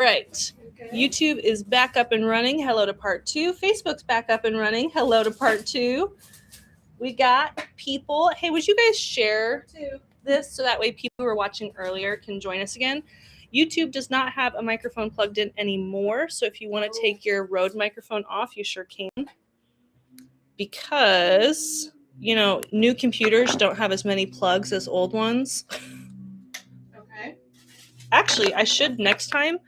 Right. Okay. YouTube is back up and running. Hello to part 2. Facebook's back up and running. Hello to part 2. We got people. Hey, would you guys share this so that way people who were watching earlier can join us again? YouTube does not have a microphone plugged in anymore. So if you want to take your Rode microphone off, you sure can. Because, you know, new computers don't have as many plugs as old ones. Okay. Actually, I should next time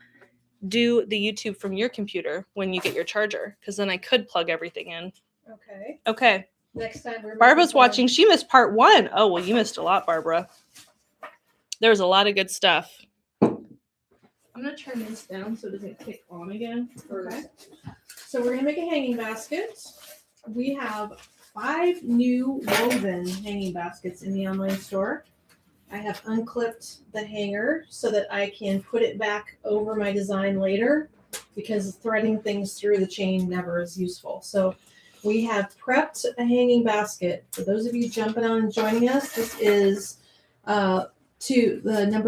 do the YouTube from your computer when you get your charger, because then I could plug everything in. Okay. Okay. Next time we're Barbara's watching. She missed part 1. Oh, well, you missed a lot, Barbara. There was a lot of good stuff. I'm going to turn this down so it doesn't kick on again. Okay. So we're going to make a hanging basket. We have 5 new woven hanging baskets in the online store. I have unclipped the hanger so that I can put it back over my design later, because threading things through the chain never is useful. So we have prepped a hanging basket. For those of you jumping on and joining us, this is number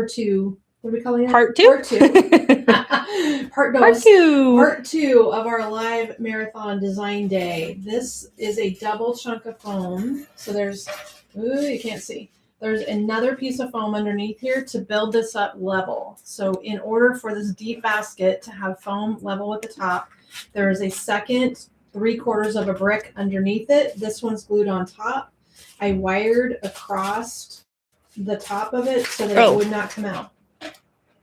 2. What are we calling it? Part 2? Part 2. Part 2. Part 2 of our live marathon design day. This is a double chunk of foam. So there's, you can't see. There's another piece of foam underneath here to build this up level. So in order for this deep basket to have foam level at the top, there is a second 3/4 of a brick underneath it. This one's glued on top. I wired across the top of it so that it would not come out.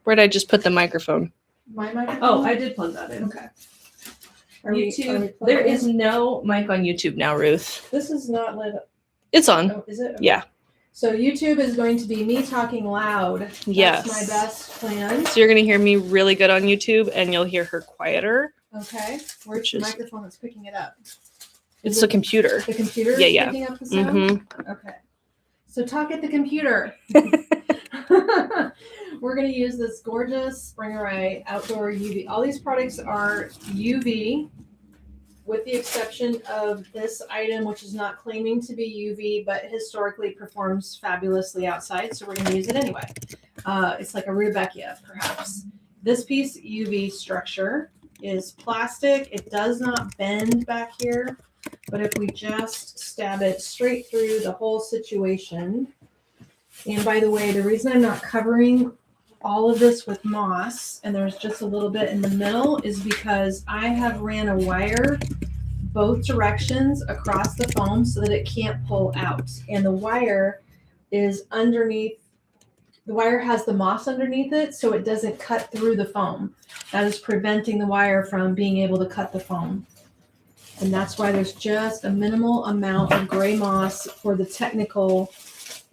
Where'd I just put the microphone? My microphone? Oh, I did plug that in. Okay. YouTube. There is no mic on YouTube now, Ruth. This is not lit up. It's on. Oh, is it? Okay. Yeah. So YouTube is going to be me talking loud. Yes. That's my best plan. So you're going to hear me really good on YouTube, and you'll hear her quieter. Okay. Where's the microphone that's picking it up? It's the computer. The computer is picking up the sound? Mm-hmm. Okay. So talk at the computer. We're going to use this gorgeous Spring Array outdoor UV. All these products are UV, with the exception of this item, which is not claiming to be UV, but historically performs fabulously outside. So we're going to use it anyway. It's like a Rudbeckia, perhaps. This piece, UV structure, is plastic. It does not bend back here, but if we just stab it straight through the whole situation. And by the way, the reason I'm not covering all of this with moss and there's just a little bit in the middle is because I have ran a wire both directions across the foam so that it can't pull out. And the wire is underneath. The wire has the moss underneath it, so it doesn't cut through the foam. That is preventing the wire from being able to cut the foam. And that's why there's just a minimal amount of gray moss for the technical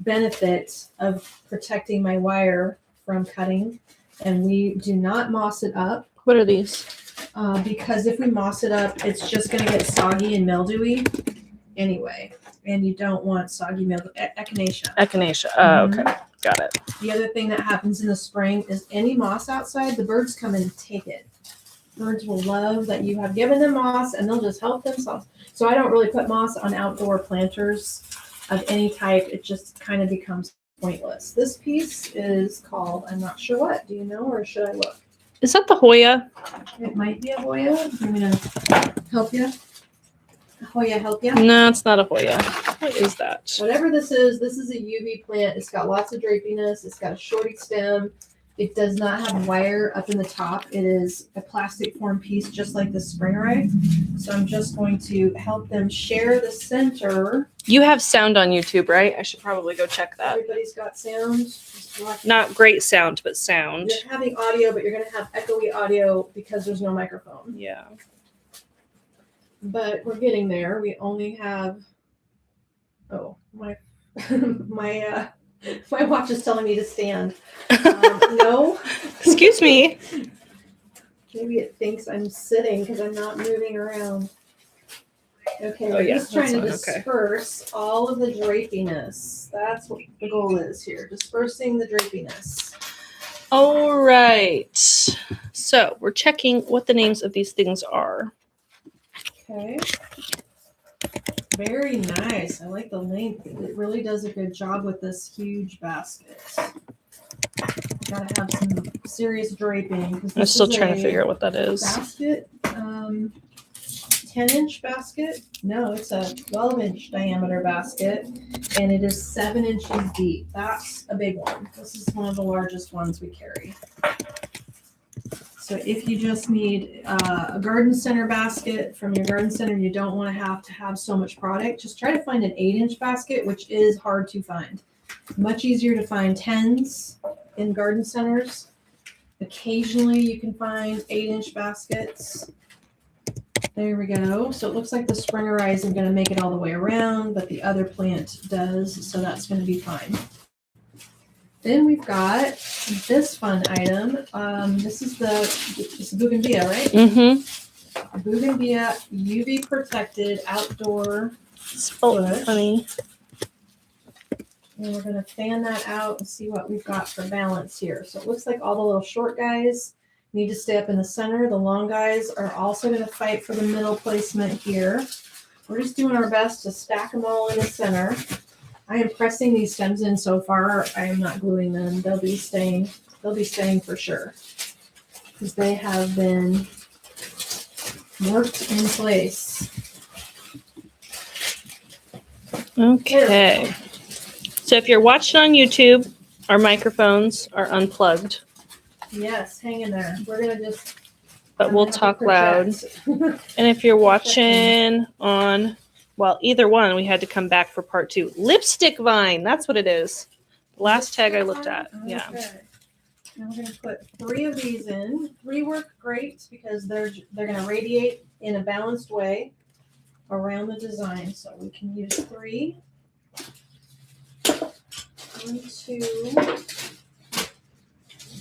benefit of protecting my wire from cutting. And we do not moss it up. What are these? Because if we moss it up, it's just going to get soggy and mildewy anyway. And you don't want soggy mildew. Echinacea. Echinacea. Oh, okay. Got it. The other thing that happens in the spring is any moss outside, the birds come in and take it. Birds will love that you have given them moss and they'll just help themselves. So I don't really put moss on outdoor planters of any type. It just kind of becomes pointless. This piece is called, I'm not sure what. Do you know, or should I look? Is that the Hoya? It might be a Hoya. I'm going to help you. Hoya help you? No, it's not a Hoya. What is that? Whatever this is a UV plant. It's got lots of drapiness. It's got a shorty stem. It does not have wire up in the top. It is a plastic form piece, just like the Spring Array. So I'm just going to help them share the center. You have sound on YouTube, right? I should probably go check that. Everybody's got sound. Not great sound, but sound. You're having audio, but you're going to have echoey audio because there's no microphone. Yeah. But we're getting there. We only have, my watch is telling me to stand. No. Excuse me. Maybe it thinks I'm sitting because I'm not moving around. Okay, we're just trying to disperse all of the drapiness. That's what the goal is here, dispersing the drapiness. All right. So we're checking what the names of these things are. Okay. Very nice. I like the length. It really does a good job with this huge basket. gotta have some serious draping. I'm still trying to figure out what that is. Basket, 10-inch basket. No, it's a 12-inch diameter basket, and it is 7 inches deep. That's a big one. This is one of the largest ones we carry. So if you just need a garden center basket from your garden center, you don't want to have so much product, just try to find an 8-inch basket, which is hard to find. Much easier to find 10s in garden centers. Occasionally you can find 8-inch baskets. There we go. So it looks like the Springerite isn't going to make it all the way around, but the other plant does, so that's going to be fine. Then we've got this fun item. This is the bougainvillea, right? Mm-hmm. Bougainvillea UV protected outdoor Spelt funny. And we're going to fan that out and see what we've got for balance here. So it looks like all the little short guys need to stay up in the center. The long guys are also going to fight for the middle placement here. We're just doing our best to stack them all in the center. I am pressing these stems in so far. I am not gluing them. They'll be staying for sure, because they have been worked in place. Okay. So if you're watching on YouTube, our microphones are unplugged. Yes, hang in there. We're going to just... But we'll talk loud. And if you're watching on... Well, either one, we had to come back for part 2. Lipstick vine, that's what it is. Last tag I looked at. Okay. Yeah. Now we're going to put 3 of these in. 3 work great because they're going to radiate in a balanced way around the design. So we can use 3. 1, 2,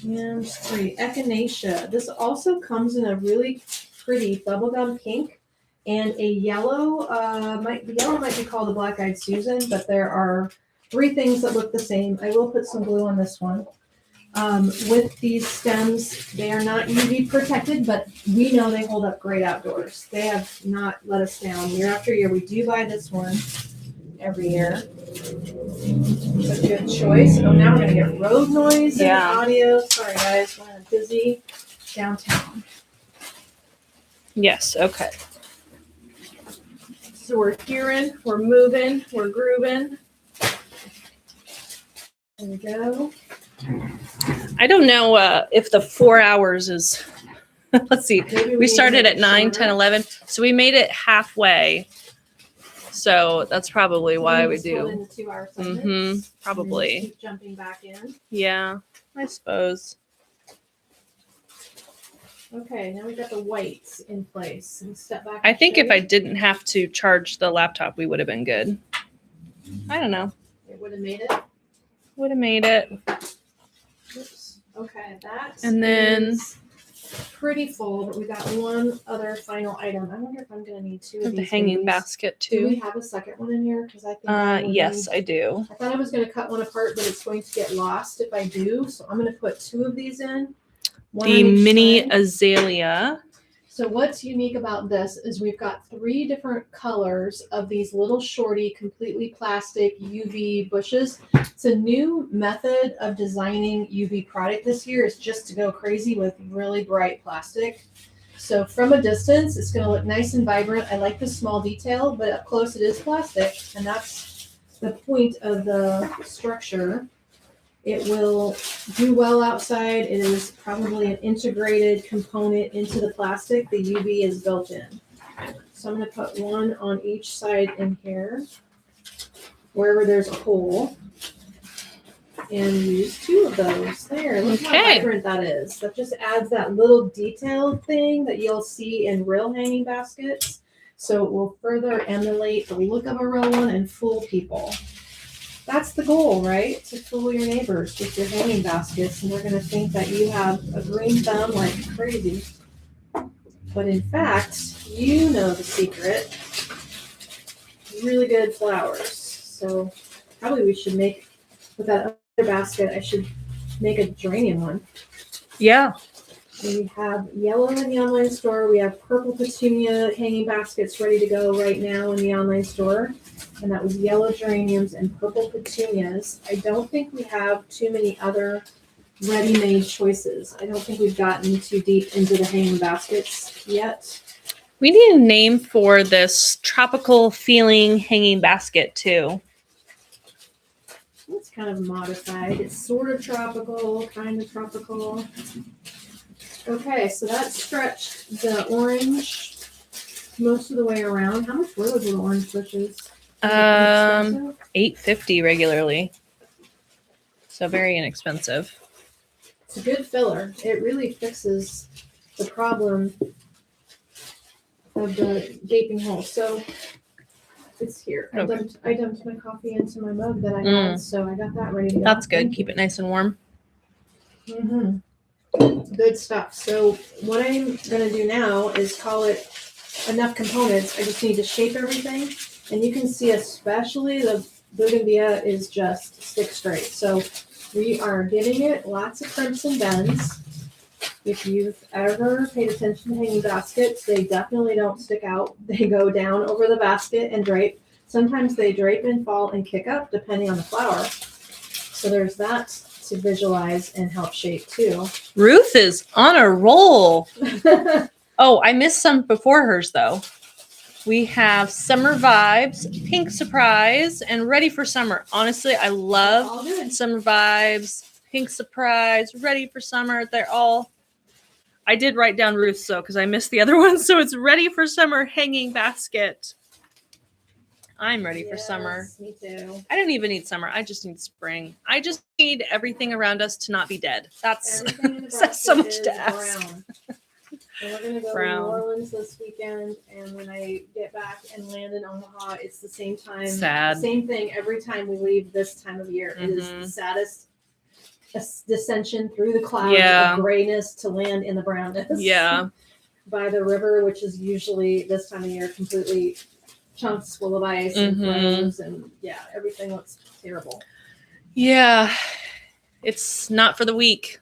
and 3. Echinacea. This also comes in a really pretty bubblegum pink. And a yellow, the yellow might be called the black-eyed Susan, but there are 3 things that look the same. I will put some glue on this one. With these stems, they are not UV protected, but we know they hold up great outdoors. They have not let us down year after year. We do buy this one every year. It's a good choice. Oh, now we're going to get road noise in the audio. Sorry, guys. We're busy downtown. Yes, okay. So we're hearing, we're moving, we're grooving. There we go. I don't know if the 4 hours is, let's see. We started at 9, 10, 11. So we made it halfway. So that's probably why we do. Mm-hmm. Probably. Keep jumping back in. Yeah, I suppose. Okay, now we got the whites in place. And step back. I think if I didn't have to charge the laptop, we would have been good. I don't know. It would have made it. Would have made it. Oops. Okay, that and then is pretty full, but we got one other final item. I wonder if I'm going to need 2 of the these. hanging basket too. Do we have a second one in here? Because I think yes, I do. I thought I was going to cut one apart, but it's going to get lost if I do. So I'm going to put 2 of these in. The mini azalea. So what's unique about this is we've got 3 different colors of these little shorty, completely plastic UV bushes. It's a new method of designing UV product this year, is just to go crazy with really bright plastic. So from a distance, it's going to look nice and vibrant. I like the small detail, but up close it is plastic, and that's the point of the structure. It will do well outside. It is probably an integrated component into the plastic. The UV is built in. So I'm going to put 1 on each side in here, wherever there's a hole, and use 2 of those. There, look how vibrant that is. That just adds that little detailed thing that you'll see in real hanging baskets. So it will further emulate the look of a real one and fool people. That's the goal, right? To fool your neighbors with your hanging baskets, and they're going to think that you have a green thumb like crazy. But in fact, you know the secret. Really good flowers. So probably we should make, with that other basket, I should make a geranium one. Yeah. We have yellow in the online store. We have purple petunia hanging baskets ready to go right now in the online store. And that was yellow geraniums and purple petunias. I don't think we have too many other ready-made choices. I don't think we've gotten too deep into the hanging baskets yet. We need a name for this tropical feeling hanging basket too. It's kind of modified. It's sort of tropical, kind of tropical. Okay, so that stretched the orange most of the way around. How much were those little orange bushes? $8.50 regularly. So very inexpensive. It's a good filler. It really fixes the problem of the gaping hole. So it's here. I dumped my coffee into my mug that I had, so I got that ready to go. That's good. Keep it nice and warm. Good stuff. So what I'm going to do now is call it enough components. I just need to shape everything. And you can see especially the bougainvillea is just stick straight. So we are giving it lots of crimps and bends. If you've ever paid attention to hanging baskets, they definitely don't stick out. They go down over the basket and drape. Sometimes they drape and fall and kick up depending on the flower. So there's that to visualize and help shape too. Ruth is on a roll. Oh, I missed some before hers though. We have Summer Vibes, Pink Surprise, and Ready for Summer. Honestly, I love Summer Vibes, Pink Surprise, Ready for Summer. They're all... I did write down Ruth's though because I missed the other one. So it's Ready for Summer hanging basket. I'm ready for summer. Me too. I don't even need summer. I just need spring. I just need everything around us to not be dead. That's so much to ask. Brown. And we're gonna go to New Orleans this weekend, and when I get back and land in Omaha, it's the same time. Sad. Same thing every time we leave this time of year. It is the saddest descension through the clouds of grayness to land in the brownness. Yeah. By the river, which is usually this time of year completely chunks full of ice and flows, and everything looks terrible. Yeah. It's not for the weak.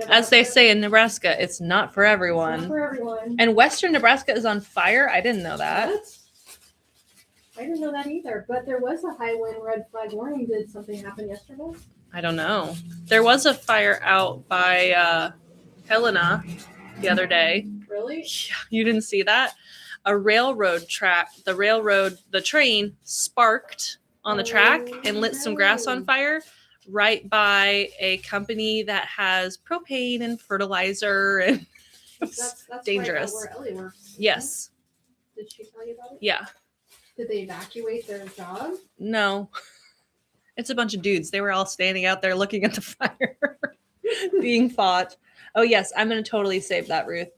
As they say in Nebraska, it's not for everyone. It's not for everyone. And Western Nebraska is on fire? I didn't know that. What? I didn't know that either. But there was a high wind red flag warning. Did something happen yesterday? I don't know. There was a fire out by Helena the other day. Really? Yeah, you didn't see that? A railroad track, the train sparked on the track and lit some grass on fire right by a company that has propane and fertilizer, and that's dangerous. Right where Ellie works. Yes. Did she tell you about it? Yeah. Did they evacuate their job? No. It's a bunch of dudes. They were all standing out there looking at the fire being fought. Oh, yes. I'm going to totally save that, Ruth.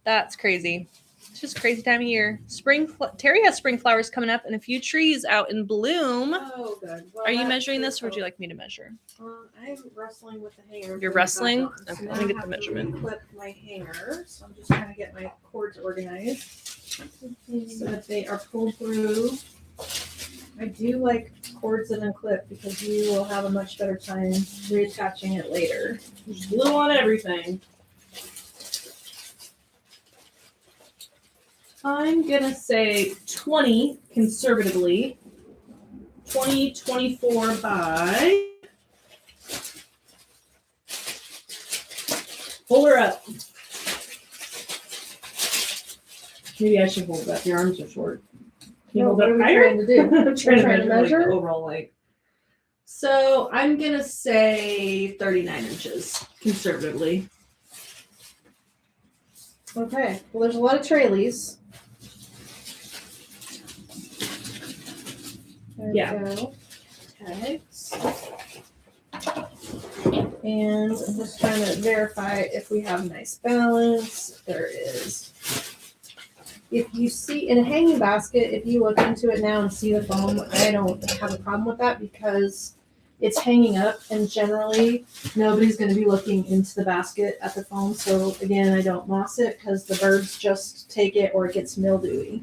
That's crazy. It's just a crazy time of year. Terry has spring flowers coming up and a few trees out in bloom. Oh, good. Well, are you measuring this, or would you like me to measure? I'm wrestling with the hanger. You're wrestling? So Okay, let me get the measurement. Clip my hanger. So I'm just trying to get my cords organized so that they are pulled through. I do like cords that unclip because you will have a much better time reattaching it later. There's glue on everything. I'm going to say 20 conservatively. 20, 24 by... Pull her up. Maybe I should hold it up. Your arms are short. What are we trying to do? I'm trying to measure like the overall length. So I'm going to say 39 inches conservatively. Okay. Well, there's a lot of traileys. There we go. Tags. And I'm just trying to verify if we have nice balance. There is. If you see in a hanging basket, if you look into it now and see the foam, I don't have a problem with that because it's hanging up, and generally nobody's going to be looking into the basket at the foam. So again, I don't moss it because the birds just take it or it gets mildewy.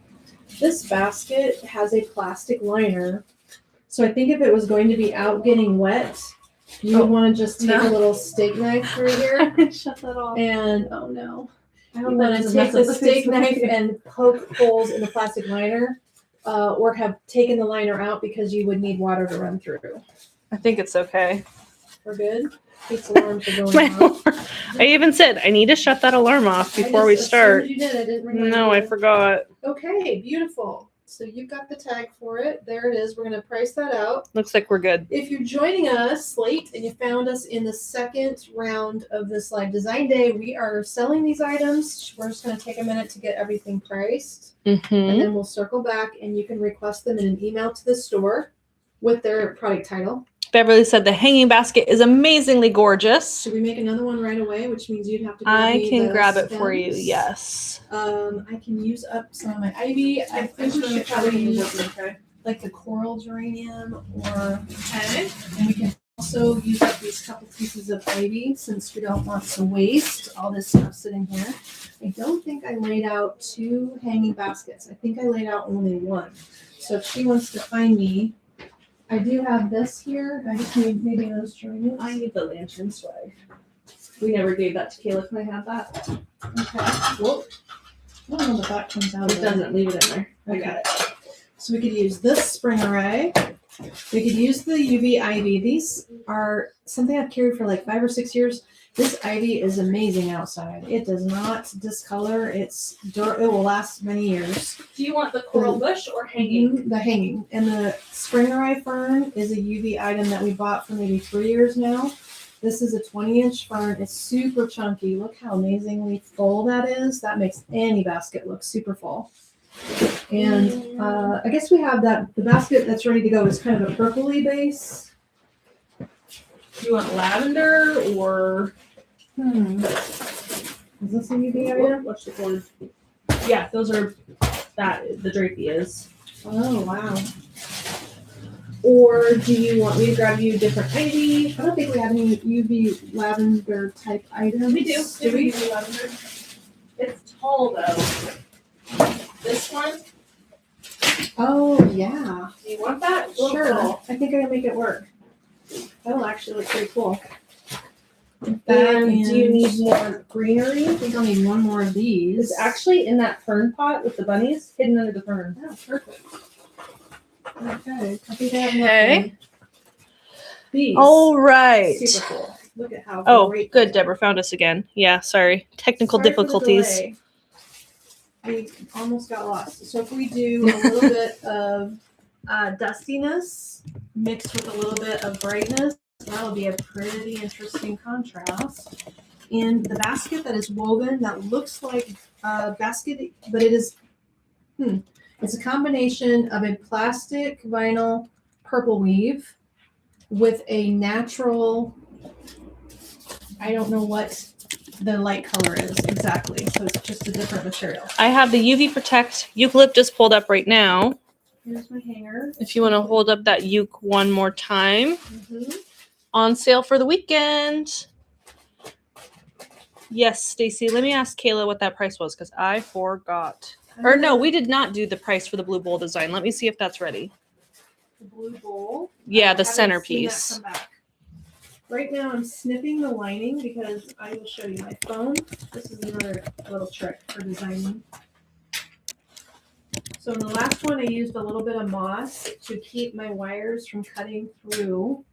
This basket has a plastic liner. So I think if it was going to be out getting wet, you would want to just take a little steak knife through here. Shut that off. And oh no. I don't want to take the steak knife and poke holes in the plastic liner, or have taken the liner out because you would need water to run through. I think it's okay. We're good. These alarms are going My off. alarm. I even said I need to shut that alarm off before we As start. soon as you did, I didn't remind No, you. I forgot. Okay, beautiful. So you've got the tag for it. There it is. We're going to price that out. Looks like we're good. If you're joining us late and you found us in the second round of this live design day, we are selling these items. We're just going to take a minute to get everything priced. And Mm-hmm. then we'll circle back and you can request them in an email to the store with their product title. Beverly said the hanging basket is amazingly gorgeous. Should we make another one right away, which means you'd have to grab I me can the grab it for you. stems? Yes. I can use up some of my ivy. I think we should probably use like the coral geranium or Okay. and we can also use up these couple pieces of ivy since we don't want to waste all this stuff sitting here. I don't think I laid out 2 hanging baskets. I think I laid out only 1. So if she wants to find me, I do have this here. I just need maybe those geraniums. I need the lantern swag. We never gave that to Kayla. Can I have that? Okay. Well, I don't know what that comes out It of. doesn't. Leave it in there. I Okay. got it. So we could use this spring array. We could use the UV ivy. These are something I've carried for like 5 or 6 years. This ivy is amazing outside. It does not discolor. It will last many years. Do you want the coral bush or hanging? The hanging. And the spring array fern is a UV item that we bought for maybe 3 years now. This is a 20-inch fern. It's super chunky. Look how amazingly full that is. That makes any basket look super full. And I guess we have that. The basket that's ready to go is kind of a purpley base. Do you want lavender or Is this a UV item? what's the word? Yeah, those are that the drapey is. Oh, wow. Or do you want me to grab you different ivy? I don't think we have any UV lavender type items. We do. Do we? do lavender. It's tall though. This one. Oh, yeah. Do you want that? It's a little Sure. tall. I think I can make it work. That'll actually look pretty cool. And do you need more greenery? I think I'll need 1 more of these. It's actually in that fern pot with the bunnies hidden under the fern. Oh, perfect. Okay. I think I have Okay. nothing. These. All right. Super cool. Look at how Oh, great. good. Deborah found us again. Yeah, sorry. Technical Sorry for the difficulties. delay. We almost got lost. So if we do a little bit of dustiness mixed with a little bit of brightness, that'll be a pretty interesting contrast. In the basket that is woven, that looks like a basket, but it is, it's a combination of a plastic vinyl purple weave with a natural, I don't know what the light color is exactly. So it's just a different material. I have the UV Protect eucalyptus pulled up right now. Here's my hanger. If you want to hold up that euc one more time. Mhm. On sale for the weekend. Yes, Stacy. Let me ask Kayla what that price was because I forgot. Or no, we did not do the price for the blue bowl design. Let me see if that's ready. The blue bowl. Yeah, I the haven't seen that centerpiece. come back. Right now I'm snipping the lining because I will show you my phone. This is another little trick for designing. So in the last one I used a little bit of moss to keep my wires from cutting through.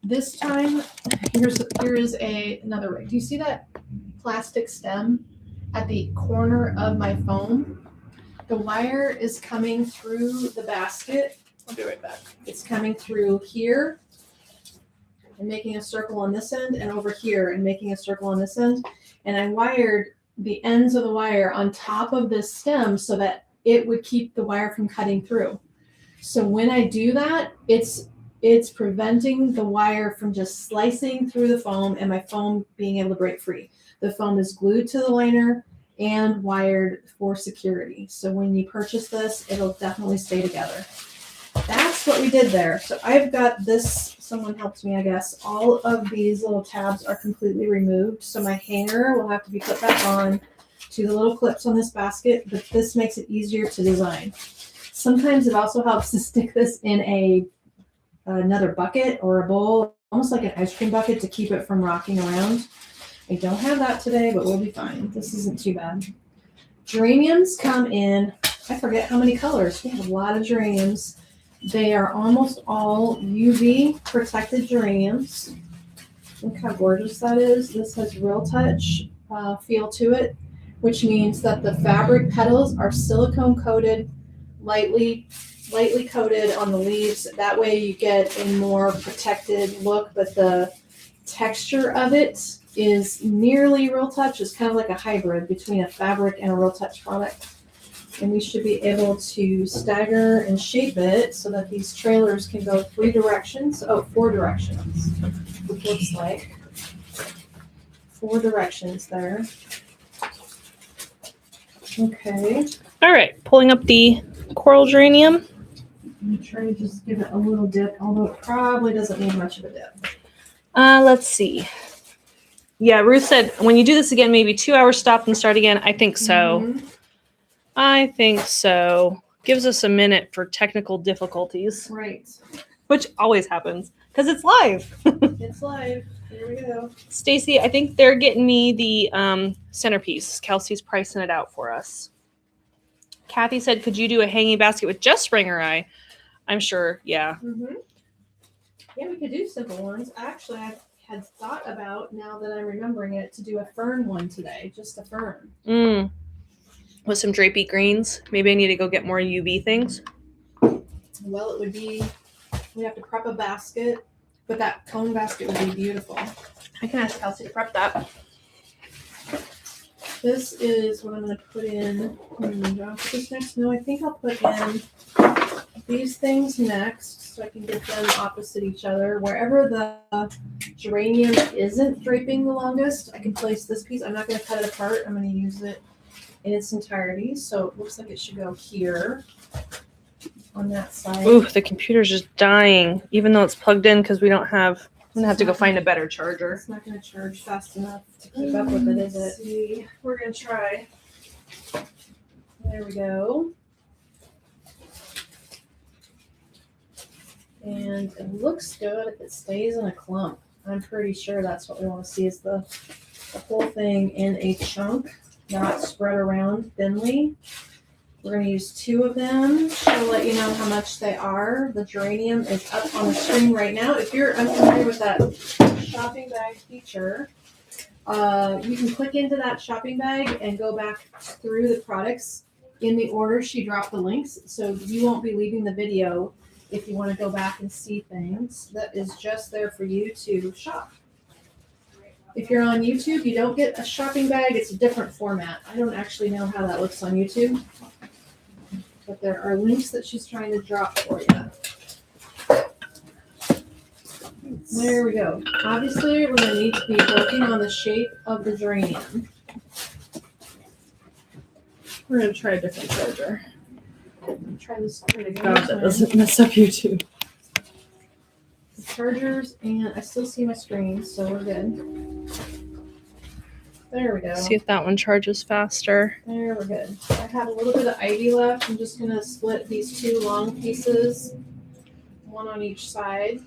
This time, here is another rig. Do you see that plastic stem at the corner of my foam? The wire is coming through the basket. I'll be right back. It's coming through here and making a circle on this end and over here and making a circle on this end. And I wired the ends of the wire on top of this stem so that it would keep the wire from cutting through. So when I do that, it's preventing the wire from just slicing through the foam and my foam being able to break free. The foam is glued to the liner and wired for security. So when you purchase this, it'll definitely stay together. That's what we did there. So I've got this, someone helped me, I guess. All of these little tabs are completely removed. So my hanger will have to be put back on to the little clips on this basket, but this makes it easier to design. Sometimes it also helps to stick this in another bucket or a bowl, almost like an ice cream bucket to keep it from rocking around. I don't have that today, but we'll be fine. This isn't too bad. Geraniums come in, I forget how many colors. We have a lot of geraniums. They are almost all UV protected geraniums. Look how gorgeous that is. This has real touch feel to it, which means that the fabric petals are silicone coated, lightly coated on the leaves. That way you get a more protected look, but the texture of it is nearly real touch. It's kind of like a hybrid between a fabric and a real touch product. And we should be able to stagger and shape it so that these trailers can go 4 directions, which looks like 4 directions there. Okay. All right, pulling up the coral geranium. I'm trying to just give it a little dip, although it probably doesn't need much of a dip. Let's see. Yeah, Ruth said, when you do this again, maybe 2 hours stop and start again. I think so. Mhm. I think so. Gives us a minute for technical difficulties, Right. which always happens because it's live. It's live. Here we go. Stacy, I think they're getting me the centerpiece. Kelsey's pricing it out for us. Kathy said, could you do a hanging basket with just springer eye? I'm sure, yeah. Mm-hmm. Yeah, we could do simple ones. Actually, I had thought about, now that I'm remembering it, to do a fern one today. Just a fern. With some drapey greens. Maybe I need to go get more UV things. Well, it would be, we'd have to prep a basket, but that cone basket would be beautiful. I can ask Kelsey to prep that. This is what I'm going to put in. Do I put this next? No, I think I'll put in these things next so I can get them opposite each other. Wherever the geranium isn't draping the longest, I can place this piece. I'm not going to cut it apart. I'm going to use it in its entirety. So it looks like it should go here on that side. Ooh, the computer's just dying, even though it's plugged in because we don't have. I'm gonna have to go find a better charger. It's not going to charge fast enough to keep up with it, is it? See, we're gonna try. There we go. And it looks good if it stays in a clump. I'm pretty sure that's what we want to see, is the whole thing in a chunk, not spread around thinly. We're going to use 2 of them to let you know how much they are. The geranium is up on the screen right now. If you're unfamiliar with that shopping bag feature, you can click into that shopping bag and go back through the products in the order she dropped the links. So you won't be leaving the video if you want to go back and see things. That is just there for you to shop. If you're on YouTube, you don't get a shopping bag. It's a different format. I don't actually know how that looks on YouTube. But there are links that she's trying to drop for you. There we go. Obviously, we're going to need to be working on the shape of the geranium. We're gonna try a different charger. Try this pretty good. God, that doesn't mess up YouTube. The chargers, and I still see my screen, so we're good. There we go. See if that one charges faster. There, we're good. I have a little bit of ivy left. I'm just going to split these 2 long pieces, one on each side.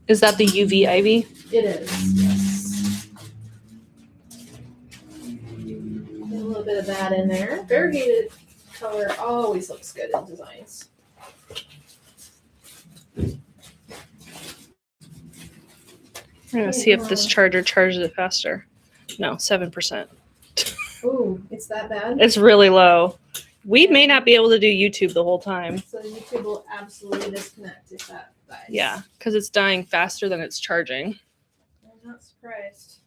Is that the UV ivy? It is, yes. Get a little bit of that in there. Variegated color always looks good in designs. We're gonna see if this charger charges it faster. No, 7%. Ooh, it's that bad? It's really low. We may not be able to do YouTube the whole time. So YouTube will absolutely disconnect if that dies. Yeah, because it's dying faster than it's charging. I'm not surprised.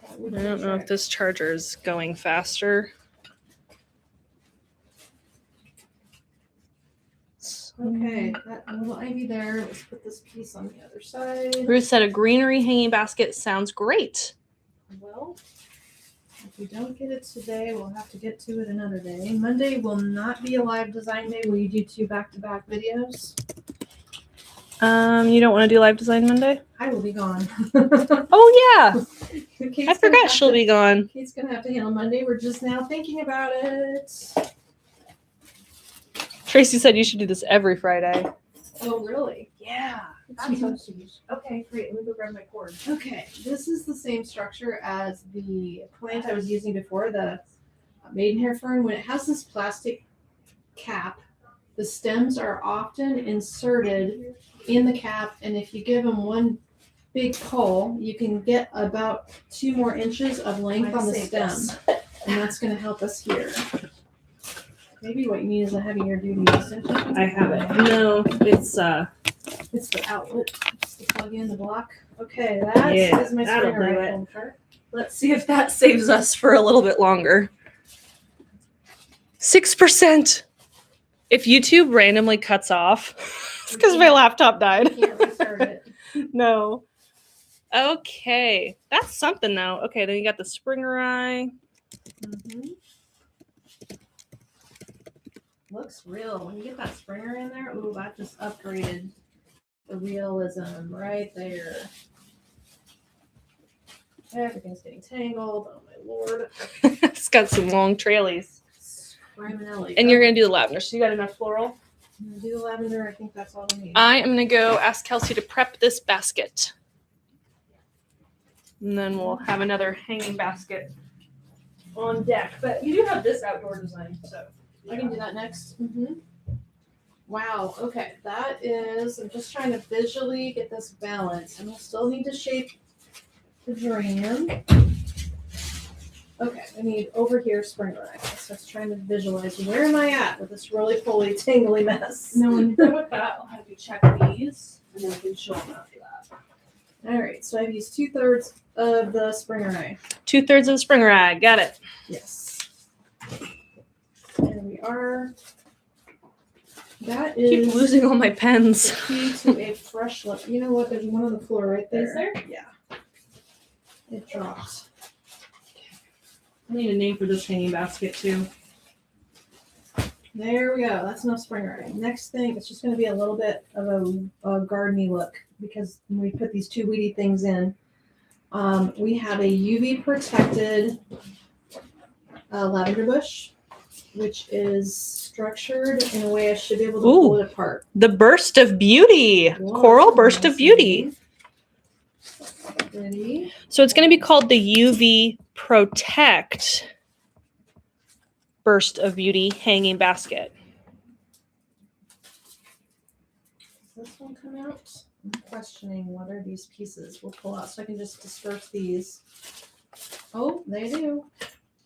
I don't know if this charger is going faster. Okay, that little ivy there. Let's put this piece on the other side. Ruth said a greenery hanging basket sounds great. Well, if we don't get it today, we'll have to get to it another day. Monday will not be a live design day. Will you do 2 back-to-back videos? You don't want to do live design Monday? I will be gone. Oh yeah, I forgot she'll be gone. Kate's gonna have to handle Monday. We're just now thinking about it. Tracy said you should do this every Friday. Oh, really? Yeah. Okay, great. Let me go grab my cord. Okay, this is the same structure as the plant I was using before, the maidenhair fern. When it has this plastic cap, the stems are often inserted in the cap, and if you give them one big pull, you can get about 2 more inches of length on the stem, and that's going to help us here. Maybe what you need is a heavier duty extension. I have it. No, it's the outlet. It's the plug in the block. Okay, that is my that'll spring do array it. home cart. Let's see if that saves us for a little bit longer. 6%. If YouTube randomly cuts off, it's because my laptop died. Can't restart it. No. Okay. That's something though. Okay, then you got the Springer Eye. Mhm. Looks real. When you get that Springer in there, ooh, that just upgraded the realism right there. Everything's getting tangled. Oh my lord. It's got some long trailies. Criminelli. And you're going to do the lavender. So you got enough floral? I'm gonna do the lavender. I think that's all we need. I am going to go ask Kelsey to prep this basket. And then we'll have another hanging basket on deck. But you do have this outdoor design, so I can do that next. Wow. Okay. That is, I'm just trying to visually get this balance. And we'll still need to shape the geranium. Okay. I need over here Springer Eye. So I was trying to visualize where am I at with this roly-poly tangly mess. and then when you're done with that, I'll have you check these and then we can show them after that. All right. So I've used 2/3 of the Springer Eye. 2/3 of the Springer Eye. Got it. Yes. There we are. That I keep is losing all my pens. the key to a fresh look. You know what? There's one on the floor right there. Is there? Yeah. It dropped. I need a name for this hanging basket too. There we go. That's enough Springer Eye. Next thing, it's just going to be a little bit of a gardeny look because when we put these 2 weedy things in, we have a UV protected lavender bush, which is structured in a way I should be able to pull it apart. The Burst of Beauty. Whoa, Coral Burst of nice Beauty. name. Pretty. So it's going to be called the UV Protect Burst of Beauty hanging basket. Does this one come out? I'm questioning what are these pieces. We'll pull out so I can just disperse these. Oh, they do.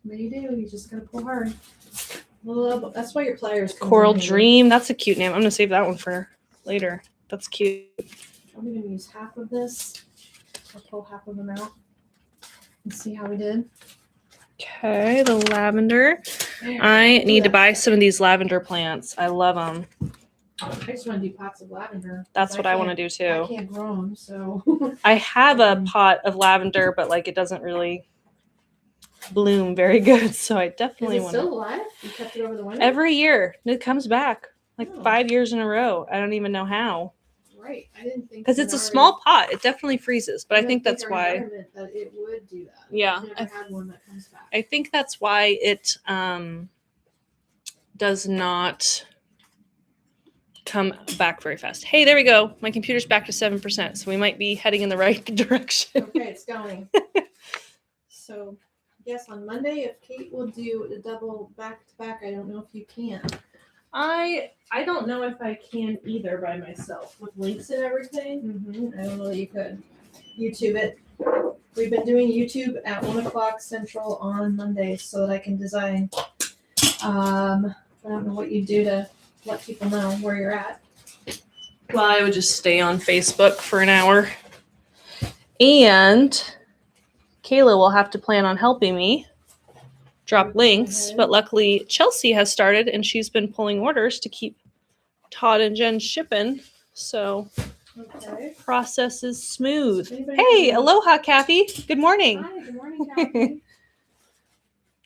They do. You just gotta pull hard. Well, that's why your pliers come Coral in handy. Dream. That's a cute name. I'm going to save that one for later. That's cute. I'm gonna use half of this. I'll pull half of them out and see how we did. Okay, the lavender. There. I Look need at to that. buy some of these lavender plants. I love them. I just want to do pots of lavender. That's what I want to do I too. can't grow them, so. I have a pot of lavender, but like it doesn't really bloom very good. So I Is definitely it want still to. alive? You kept it over the winter? Every year it comes back like Oh. 5 years in a row. I don't even know how. Right. I didn't think. Because in it's a our- small pot. It definitely freezes, but I didn't think that's our why. environment That it would do that. Yeah, I've never had one that comes back. I think that's why it does not come back very fast. Hey, there we go. My computer's back to 7%, so we might be heading in the right direction. Okay, it's going. So, yes, on Monday, if Kate will do a double back to back, I don't know if you can. I don't know if I can either by myself with links and everything. I don't know that you could. YouTube it. We've been doing YouTube at 1:00 Central on Monday so that I can design. I don't know what you do to let people know where you're at. Well, I would just stay on Facebook for an hour. And Kayla will have to plan on helping me drop links, but luckily Chelsea has started and she's been pulling orders to keep Todd and Jen shipping. So Okay. process is smooth. Anybody Hey, have any- aloha, Kathy. Good morning. Hi, good morning, Kathy.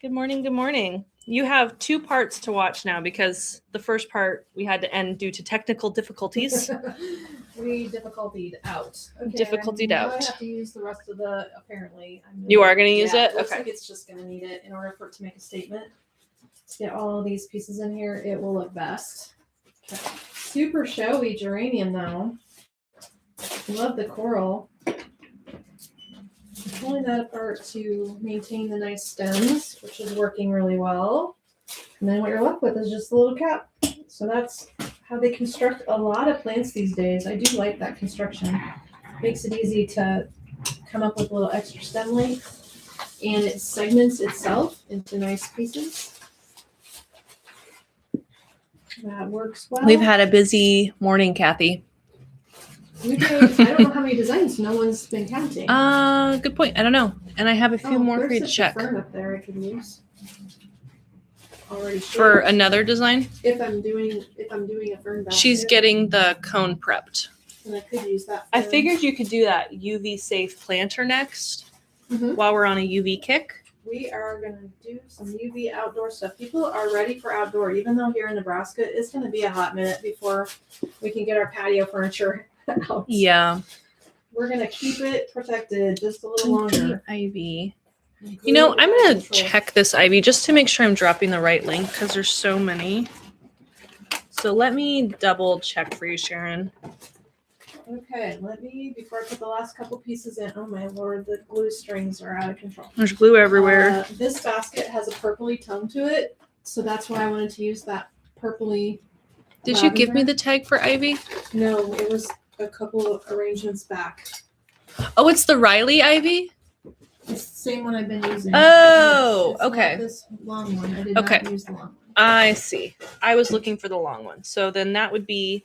Good morning. Good morning. You have 2 parts to watch now because the first part we had to end due to technical difficulties. We difficultied out. Okay, Difficultied now out. I have to use the rest of the, apparently. You are gonna use it? Looks Okay. like it's just gonna need it in order for it to make a statement. Get all of these pieces in here, it will look best. Okay. Super showy geranium though. Love the coral. I'm pulling that apart to maintain the nice stems, which is working really well. And then what you're left with is just a little cap. So that's how they construct a lot of plants these days. I do like that construction. Makes it easy to come up with a little extra stem length, and it segments itself into nice pieces. That works well. We've had a busy morning, Kathy. I don't know how many designs. No one's been counting. Good point. I don't know. And I have a few more for you to there's check. a fern up there I could use. Already For shaped. another design, If I'm doing a fern basket. she's getting the cone prepped. And I could use that. I fern. figured you could do that UV safe planter next Mhm. while we're on a UV kick. We are gonna do some UV outdoor stuff. People are ready for outdoor, even though here in Nebraska it's gonna be a hot minute before we can get our patio furniture out. Yeah. We're gonna keep it protected just a little longer. Ivy. You know, I'm going to check this Ivy just to make sure I'm dropping the right link because there's so many. So let me double check for you, Sharon. Okay, before I put the last couple pieces in, oh my lord, the glue strings are out of control. There's glue everywhere. This basket has a purpley tone to it, so that's why I wanted to use that purpley. Did you give me lavender. the tag for Ivy? No, it was a couple of arrangements back. Oh, it's the Riley Ivy? It's the same one I've been using. Oh, It's not okay. this long one. I did Okay. not use the long one. I see. I was looking for the long one. So then that would be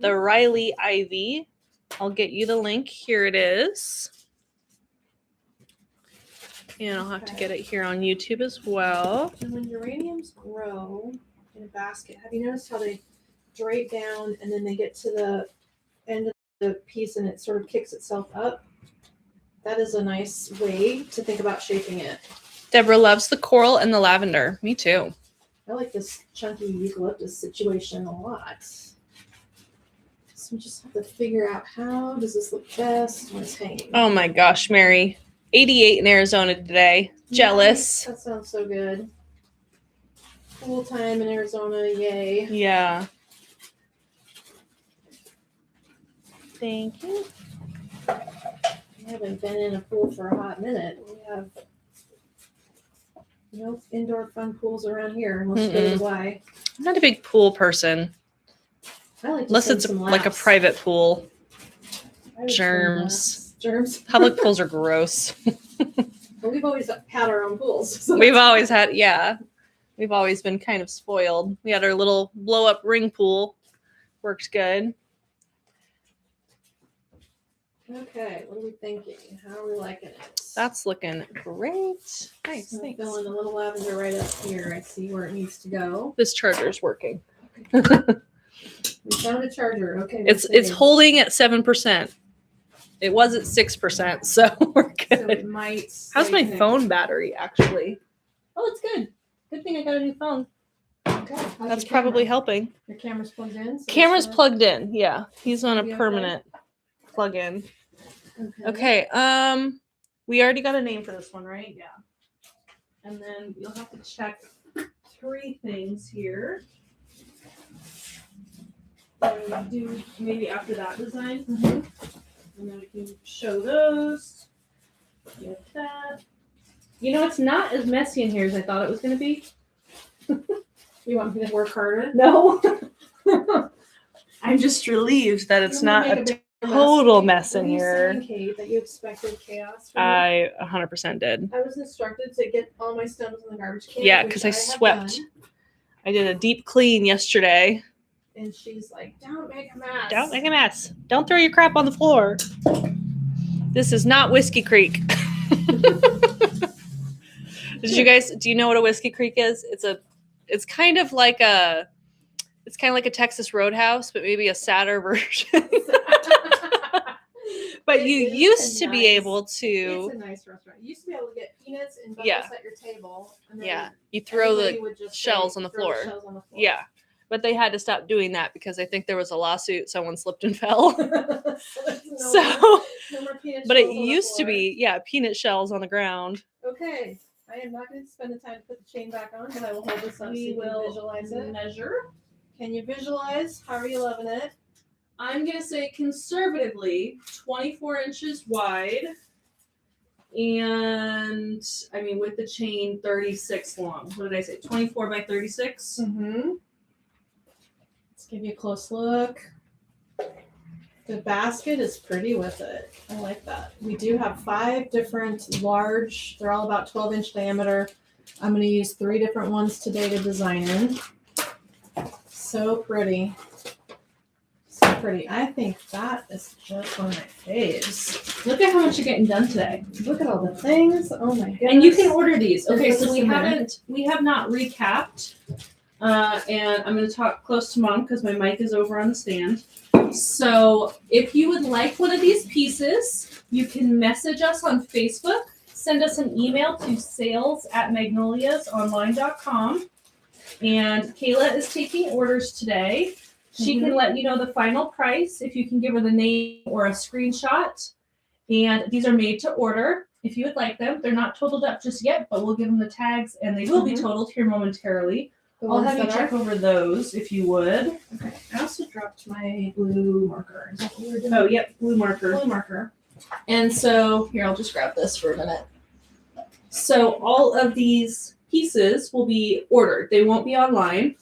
the Riley Ivy. I'll get you the link. Here it is. And I'll have to get it here on YouTube as well. And when geraniums grow in a basket, have you noticed how they drape down and then they get to the end of the piece and it sort of kicks itself up? That is a nice way to think about shaping it. Deborah loves the coral and the lavender. Me too. I like this chunky eucalyptus situation a lot. So we just have to figure out how does this look best when it's hanging. Oh my gosh, Mary. 88 in Arizona today. Jealous. Nice. That sounds so good. Full time in Arizona, yay. Yeah. Thank you. I haven't been in a pool for a hot minute. We have no indoor fun pools around here unless you go to Hawaii. I'm not a big pool person. I like to Unless swim it's some like a laps. private pool. I would swim Germs. laps. Germs. Public pools are gross. But we've always had our own pools. So We've always had, yeah. We've always been kind of spoiled. We had our little blow up ring pool. Worked good. Okay, what are we thinking? How are we liking it? That's looking great. Nice. I'm Thanks. filling a little lavender right up here. I see where it needs to go. This charger's working. We found a charger. Okay. It's holding at 7%. It was at 6%, so we're So good. it might. How's stay my connected. phone battery actually? Oh, it's good. Good thing I got a new phone. Okay. How's That's your probably camera? helping. Your camera's plugged in. So Camera's it's gonna- plugged in. Yeah, he's on Be a okay? permanent plug-in. Okay. We already got a name for this one, right? Yeah. And then you'll have to check 3 things here. And do maybe after that design, Mhm. and then we can show those. Get that. You know, it's not as messy in here as I thought it was going to be. You want me to work harder? No. I'm just relieved that it's You wanna not make a big mess? total mess in Were you here. saying, Kate, that you expected chaos from me? I 100% did. I was instructed to get all my stems in the garbage can. Yeah, which 'cause I have swept. done. I did a deep clean yesterday. And she's like, "Don't make a mess." Don't make a mess. Don't throw your crap on the floor. This is not Whiskey Creek. Do you know what a Whiskey Creek is? It's kind of like a Texas Roadhouse, but maybe a sadder version. But you It is used to be nice- able It's to, a nice restaurant. You used to be able to get peanuts and buttons Yeah. at your table. And then yeah, you throw everybody the, would just shells say, on the "Throw floor." shells on the floor. yeah. But they had to stop doing that because I think there was a lawsuit. Someone slipped and fell. So there's no So, more peanut but it shells on the used to floor. be, peanut shells on the ground. Okay, I am not going to spend the time to put the chain back on, but I will hold this up so you can visualize it. measure. Can you visualize? How are you loving it? I'm going to say conservatively 24 inches wide. And I mean, with the chain 36 long. What did I say? 24 by 36? Mm-hmm. It's give you a close look. The basket is pretty with it. I like that. We do have 5 different large, they're all about 12-inch diameter. I'm going to use 3 different ones today to design in. So pretty. So pretty. I think that is just one of my faves. Look at how much you're getting done today. Look at all the things. Oh my goodness. And you can order these. Okay, There's so we this in there. have not recapped. And I'm going to talk close to Mom because my mic is over on the stand. So if you would like one of these pieces, you can message us on Facebook, send us an email to sales@magnoliasonline.com. And Kayla is taking orders today. She can let you know the final price if you can give her the name or a screenshot. And these are made to order if you would like them. They're not totaled up just yet, but we'll give them the tags and they will be totaled here momentarily. I'll have you check over those if you would. Okay. I also dropped my blue marker. Is that what we're doing? Oh, yep, blue marker. Blue marker. And so, here, I'll just grab this for a minute. So all of these pieces will be ordered. They won't be online,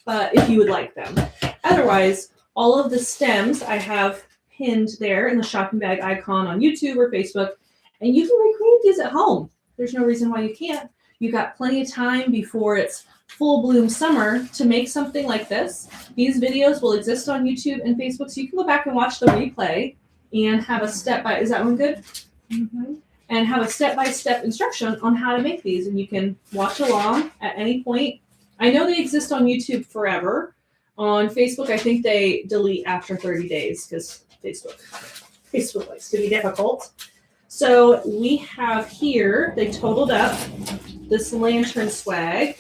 but if you would like them. Otherwise, all of the stems I have pinned there in the shopping bag icon on YouTube or Facebook, and you can recreate these at home. There's no reason why you can't. You've got plenty of time before it's full bloom summer to make something like this. These videos will exist on YouTube and Facebook, so you can go back and watch the replay and have a is that one good? Mm-hmm. And have a step-by-step instruction on how to make these, and you can watch along at any point. I know they exist on YouTube forever. On Facebook, I think they delete after 30 days because Facebook likes to be difficult. So we have here, they totaled up this lantern swag.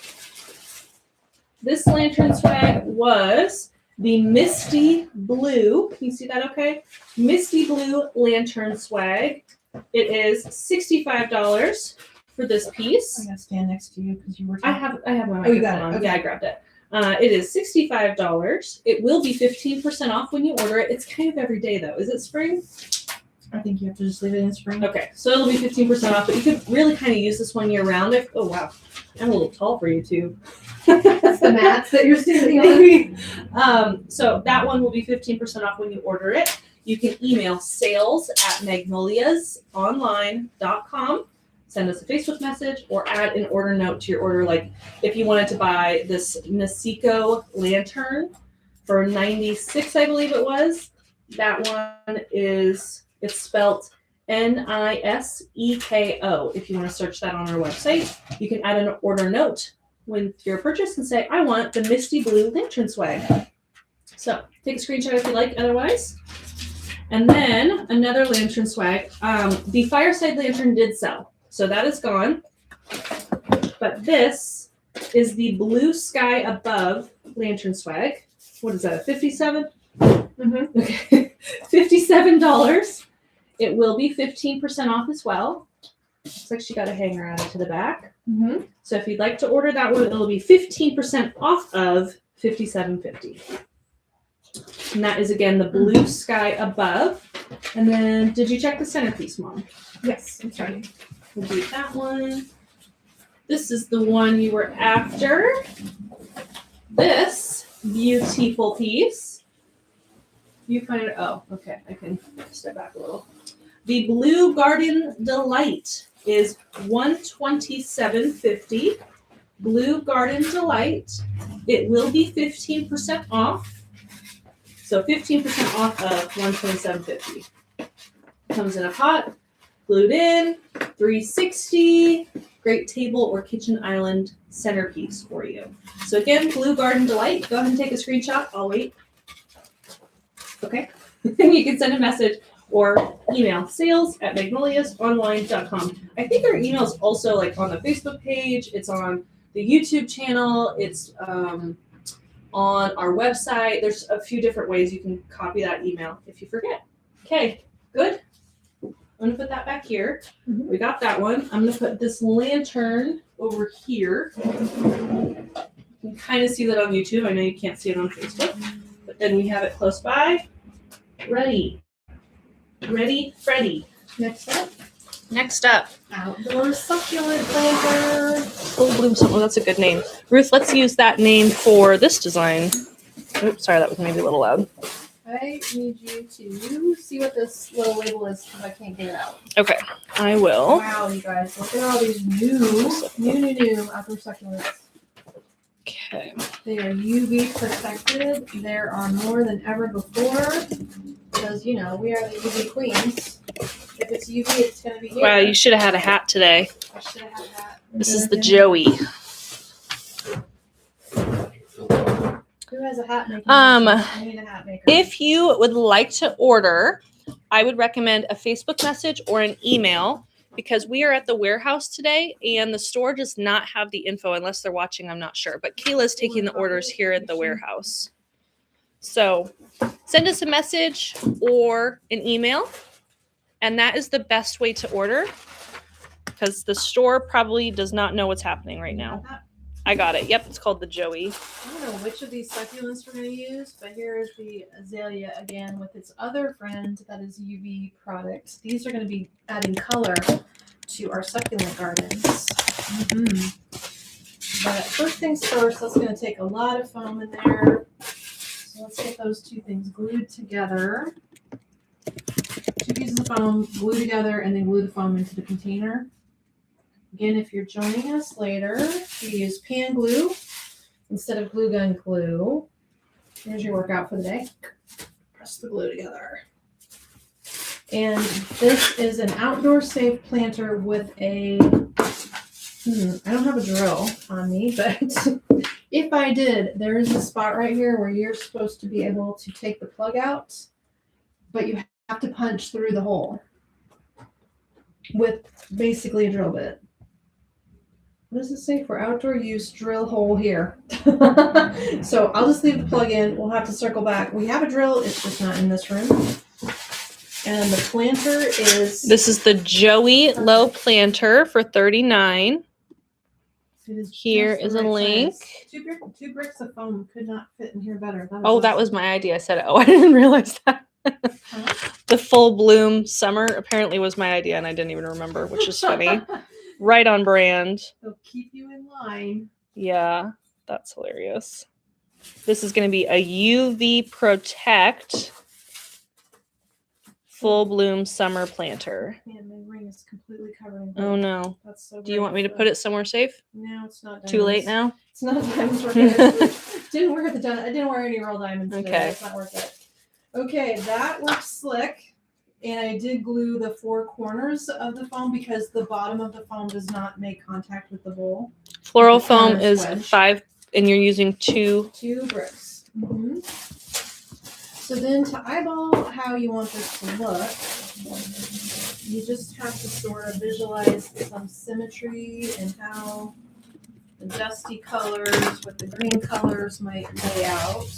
This lantern swag was the Misty Blue. Can you see that okay? Misty Blue lantern swag. It is $65 for this piece. I'm gonna stand next to you because you were. I have my microphone Oh, you got it. on. Okay. Yeah, I grabbed it. It is $65. It will be 15% off when you order it. It's kind of every day though. Is it spring? I think you have to just leave it in spring. Okay, so it'll be 15% off, but you could really kind of use this one year round. Oh wow, I'm a little tall for you too. That's the mats that you're standing on. So that one will be 15% off when you order it. You can email sales@magnoliasonline.com. Send us a Facebook message or add an order note to your order. Like if you wanted to buy this whimsical lantern for $96, I believe it was. That one it's spelt NISEKO. If you want to search that on our website, you can add an order note with your purchase and say, I want the Misty Blue lantern swag. So take a screenshot if you like otherwise. And then another lantern swag. The fireside lantern did sell. So that is gone. But this is the Blue Sky Above lantern swag. What is that, a 57? Mm-hmm. Okay, $57. It will be 15% off as well. Looks like she got a hanger added to the back. Mm-hmm. So if you'd like to order that one, it'll be 15% off of $57.50. And that is again the Blue Sky Above. And then, did you check the centerpiece, Mom? Yes, I'm sorry. We'll do that one. This is the one you were after. This beautiful piece. You find it. Oh, okay. I can step back a little. The Blue Garden Delight is $127.50. Blue Garden Delight. It will be 15% off. So 15% off of $127.50. Comes in a pot, glued in, 360. Great table or kitchen island centerpiece for you. So again, Blue Garden Delight. Go ahead and take a screenshot. I'll wait. Okay. And you can send a message or email sales@magnoliasonline.com. I think our email is also like on the Facebook page. It's on the YouTube channel. It's on our website. There's a few different ways you can copy that email if you forget. Okay, good. I'm gonna put that back here. Mhm. We got that one. I'm gonna put this lantern over here. You can kind of see that on YouTube. I know you can't see it on Facebook, but then we have it close by. Ready, Freddy. Next up, Next up, outdoor succulent planter. full bloom something. That's a good name. Ruth, let's use that name for this design. Oops, sorry, that was maybe a little loud. I need you to see what this little label is because I can't get it out. Okay, I will. Wow, you guys, look at all these new outdoor succulents. Okay. They are UV protected. There are more than ever before because, you know, we are the UV queens. If it's UV, it's going to be here. Wow, you should have had a hat today. I should have had that. This is the Joey. Who has a hat maker? I need a hat maker. If you would like to order, I would recommend a Facebook message or an email because we are at the warehouse today and the store does not have the info unless they're watching. I'm not sure, but Kayla's taking the orders here at the warehouse. So send us a message or an email, and that is the best way to order because the store probably does not know what's happening right now. I got it. Yep, it's called the Joey. I don't know which of these succulents we're going to use, but here is the azalea again with its other friend that is UV product. These are going to be adding color to our succulent gardens. But first things first, that's going to take a lot of foam in there. So let's get those two things glued together. 2 pieces of foam, glue together, and then glue the foam into the container. Again, if you're joining us later, we use pan glue instead of glue gun glue. Here's your workout for the day. Press the glue together. And this is an outdoor safe planter with a, I don't have a drill on me, but if I did, there is a spot right here where you're supposed to be able to take the plug out, but you have to punch through the hole with basically a drill bit. What does it say? For outdoor use, drill hole here. So I'll just leave the plug in. We'll have to circle back. We have a drill. It's just not in this room. And the planter is... This is the Joey Low Planter for $39. Here is a link. Two bricks of foam could not fit in here better. That was my idea. I said it. Oh, I didn't realize that. The full bloom summer apparently was my idea, and I didn't even remember, which is funny. Right on brand. They'll keep you in line. Yeah, that's hilarious. This is going to be a UV Protect full bloom summer planter. Man, my ring is completely covered in Oh no. That's so Do you want me to put it somewhere safe? No, it's not diamonds. Too late now? It's not diamonds. I didn't wear any real diamonds today. Okay. It's not worth it. Okay, that looks slick. And I did glue the 4 corners of the foam because the bottom of the foam does not make contact with the bowl. Floral The foam counter is swedge. 5, and you're using 2. 2 bricks. So then to eyeball how you want this to look, you just have to sort of visualize some symmetry and how the dusty colors with the green colors might lay out.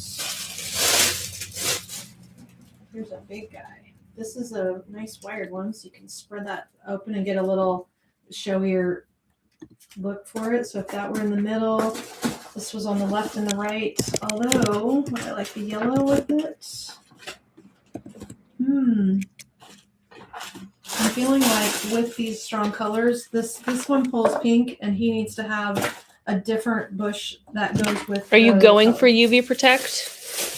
Here's a big guy. This is a nice wired one, so you can spread that open and get a little showier look for it. So if that were in the middle, this was on the left and the right. Although, I like the yellow with it. I'm feeling like with these strong colors, this one pulls pink, and he needs to have a different bush that goes with. Are you the going color. for UV Protect?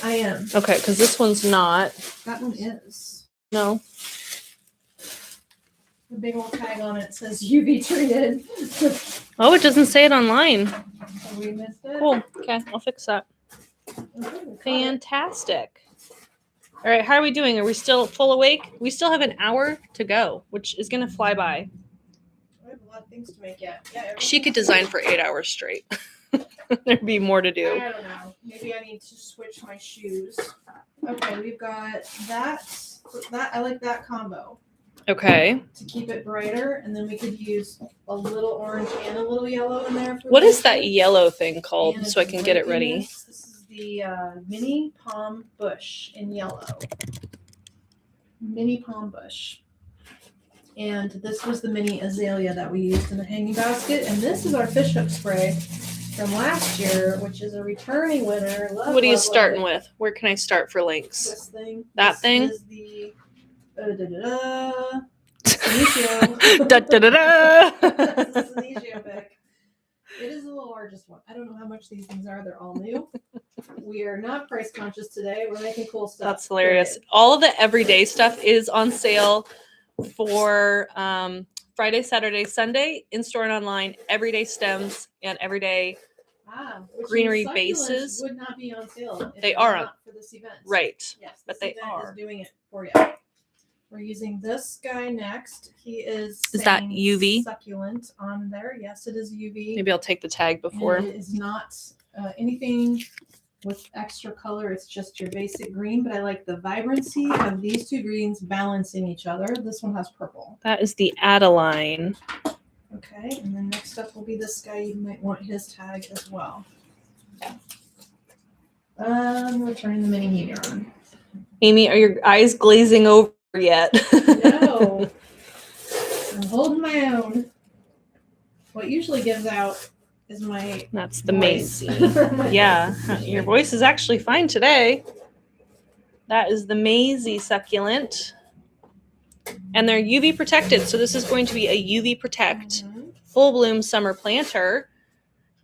I am. Okay, because this one's not. That one is. No. The big old tag on it says UV treated. Oh, it doesn't say it online. We missed it. Cool. Okay, I'll fix that. Okay, we caught it. Fantastic. All right, how are we doing? Are we still full awake? We still have an hour to go, which is going to fly by. I have a lot of things to make yet. Yeah, She could design for 8 hours straight. There'd be more to do. I don't know. Maybe I need to switch my shoes. Okay, we've got that. I like that combo Okay. to keep it brighter, and then we could use a little orange and a little yellow in there. What is that yellow thing called so I can get it ready? This is the mini palm bush in yellow. Mini palm bush. And this was the mini azalea that we used in the hanging basket. And this is our fish hook spray from last year, which is a returning winner. What are you starting with? Where can I start for links? This thing. That thing? This is the Initio. Da, da, da, da. This is an Initio pick. It is the largest one. I don't know how much these things are. They're all new. We are not price conscious today. We're making cool stuff. That's hilarious. Period. All of the everyday stuff is on sale for Friday, Saturday, Sunday, in-store and online, everyday stems and everyday Which greenery means succulents bases. would not be on sale. If They it are were on- not for this event. Right. Yes, but this they event are. is doing it for you. We're using this guy next. He is. Is that saying UV? Succulent on there. Yes, it is UV. Maybe I'll take the tag before. And it is not anything with extra color. It's just your basic green. But I like the vibrancy of these two greens balancing each other. This one has purple. That is the Adeline. Okay, and then next up will be this guy. You might want his tag as well. We're turning the mini heater on. Amy, are your eyes glazing over yet? No, I'm holding my own. What usually gives out is my That's the voice. Maisie. Yeah, your voice is actually fine today. That is the Maisie succulent. And they're UV protected. So this is going to be a UV protect Mhm. full bloom summer planter.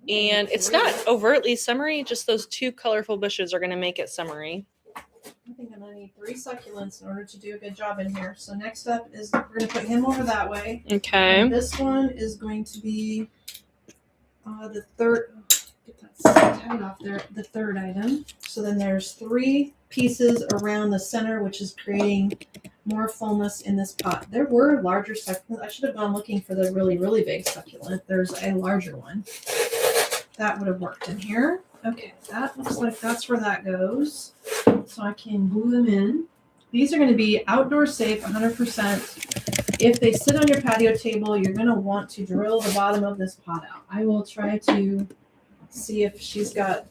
And it's not overtly summery, just those two colorful bushes are going to make it summery. I think I'm gonna need 3 succulents in order to do a good job in here. So next up is we're gonna put him over that way. Okay. And this one is going to be the third. Get that tag off there. The third item. So then there's 3 pieces around the center, which is creating more fullness in this pot. There were larger succulents. I should have gone looking for the really, really big succulent. There's a larger one. That would have worked in here. Okay, that looks like that's where that goes. So I can glue them in. These are going to be outdoor safe 100%. If they sit on your patio table, you're going to want to drill the bottom of this pot out. I will try to see if she's got,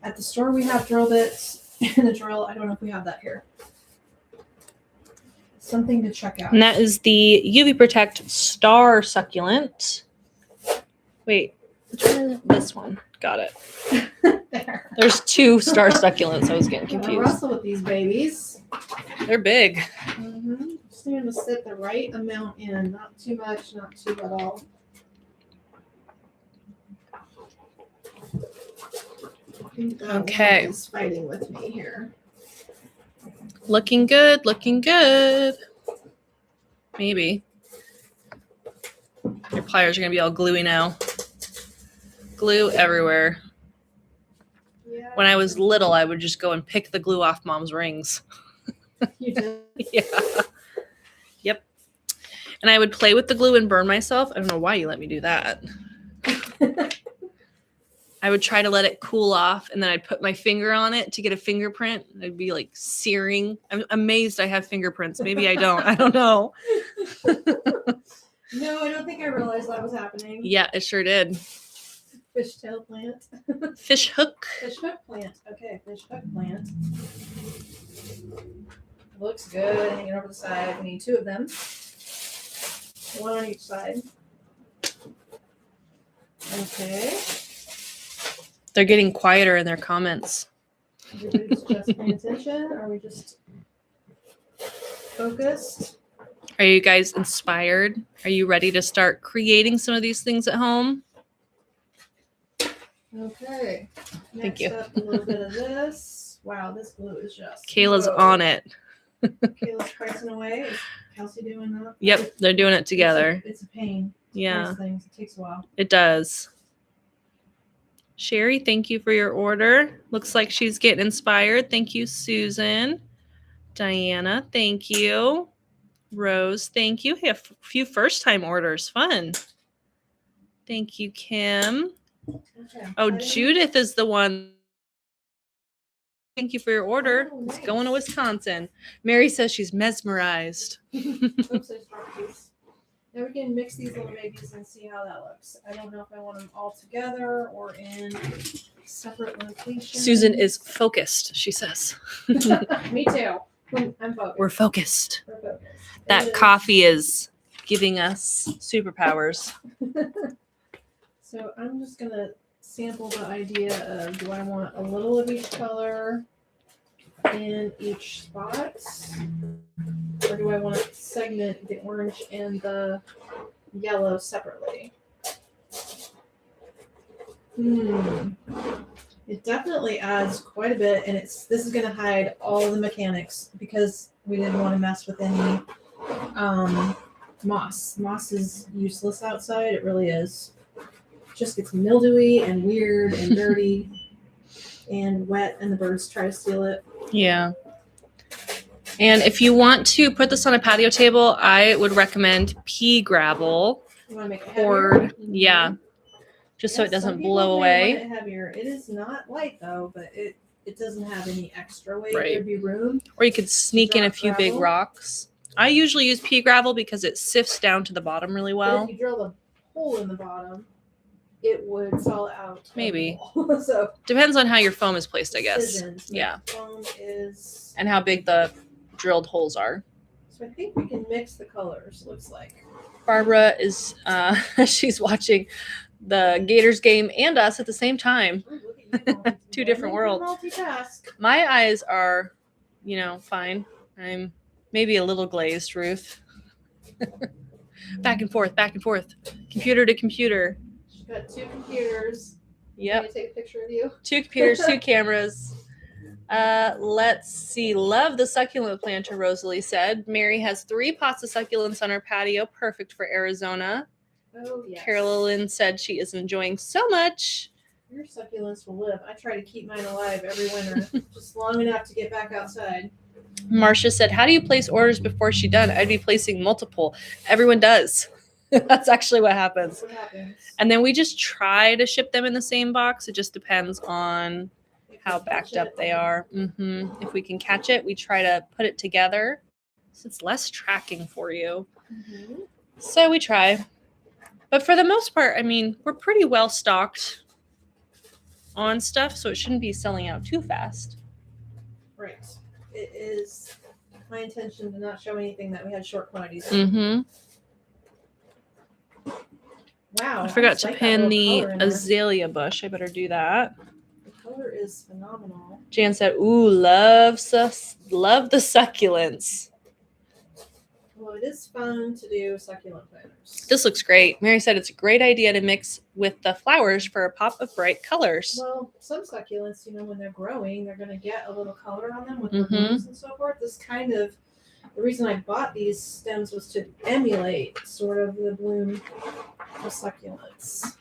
at the store we have drill bits and a drill. I don't know if we have that here. Something to check out. And that is the UV Protect Star Succulent. Wait, which one is it? This one. Got it. There. There's 2 star succulents. I was getting Gonna confused. wrestle with these babies. They're big. Just need to sit the right amount in, not too much, not too little. I think that Okay. one is fighting with me here. Looking good, looking good. Maybe. Your pliers are going to be all gluey now. Glue everywhere. Yeah. When I was little, I would just go and pick the glue off mom's rings. You did. Yeah. Yep. And I would play with the glue and burn myself. I don't know why you let me do that. I would try to let it cool off, and then I'd put my finger on it to get a fingerprint. I'd be like searing. I'm amazed I have fingerprints. Maybe I don't. I don't know. No, I don't think I realized that was happening. Yeah, it sure did. Fishtail plant. Fish hook. Fish hook plant. Okay, fish hook plant. Looks good. Hanging over the side. We need 2 of them. 1 on each side. Okay. They're getting quieter in their comments. Everybody's just paying attention. Are we just focused? Are you guys inspired? Are you ready to start creating some of these things at home? Okay. Thank Next you. up, a little bit of this. Wow, this glue is just. Kayla's whoa. on it. Kayla's pricing away. Is Kelsey doing that? Yep, they're doing it together. It's a pain. Yeah, Price things. It takes a while. it does. Sherry, thank you for your order. Looks like she's getting inspired. Thank you, Susan. Diana, thank you. Rose, thank you. Hey, a few first-time orders. Fun. Thank you, Kim. Okay. Oh, Item- Judith is the one. Thank you for your order. Oh, It's nice. going to Wisconsin. Mary says she's mesmerized. Oops, I just dropped these. Now we can mix these little babies and see how that looks. I don't know if I want them all together or in separate locations. Susan is focused, she says. Me too. I'm focused. We're focused. We're focused. That It is- coffee is giving us superpowers. So I'm just gonna sample the idea of, do I want a little of each color in each spot? Or do I want to segment the orange and the yellow separately? It definitely adds quite a bit, and this is going to hide all the mechanics because we didn't want to mess with any moss. Moss is useless outside. It really is. Just gets mildewy and weird and dirty and wet, and the birds try to steal it. Yeah. And if you want to put this on a patio table, I would recommend pea gravel You want to make it poured. heavier? Yeah. Just so it Some doesn't people blow may away. want it heavier. It is not light though, but it doesn't have any extra weight. Right. There'd be room. Or you could sneak in a few big Gravel. rocks. I usually use pea gravel because it sifts down to the bottom really But well. if you drill a hole in the bottom, it would fall out. Maybe. So Depends on how your foam is placed, I guess. decisions. My Yeah. foam is. And how big the drilled holes are. So I think we can mix the colors. Looks like. Barbara is she's watching the Gators game and us at the same time. Ooh, look at you, Two different worlds. Multitask. My eyes are, fine. I'm maybe a little glazed, Ruth. Back and forth, computer to computer. She's got 2 computers. Yep. Can I take a picture of you? 2 computers, 2 cameras. Let's see. Love the succulent planter, Rosalie said. Mary has 3 pots of succulents on her patio. Perfect for Arizona. Oh yes. Carolyn said she is enjoying so much. Your succulents will live. I try to keep mine alive every winter, just long enough to get back outside. Marcia said, how do you place orders before she's done? I'd be placing multiple. Everyone does. That's actually what happens. That's what happens. And then we just try to ship them in the same box. It just depends on how backed up they are. If we can catch it, we try to put it together. So it's less tracking for you. So we try. But for the most part, I mean, we're pretty well stocked on stuff, so it shouldn't be selling out too fast. Right. It is my intention to not show anything that we had short quantities of. Wow. I forgot just to like that pin little the color in there. azalea bush. I better do that. The color is phenomenal. Jan said, ooh, love the succulents. Well, it is fun to do succulent planters. This looks great. Mary said it's a great idea to mix with the flowers for a pop of bright colors. Well, some succulents, when they're growing, they're going to get a little color on them with the Mhm. leaves and so forth. This kind of, the reason I bought these stems was to emulate sort of the bloom of succulents.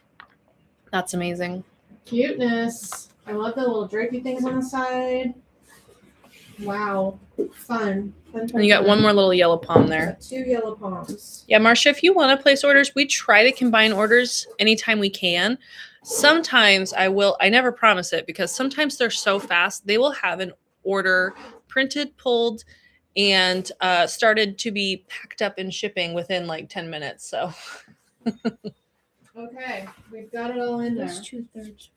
That's amazing. Cuteness. I love the little drapey things on the side. Wow. Fun. And you got one more little yellow palm there. Got 2 yellow palms. Yeah, Marcia, if you want to place orders, we try to combine orders anytime we can. Sometimes I never promise it because sometimes they're so fast. They will have an order printed, pulled, and started to be packed up in shipping within like 10 minutes. So. Okay. We've got it all in there. There's 2/3.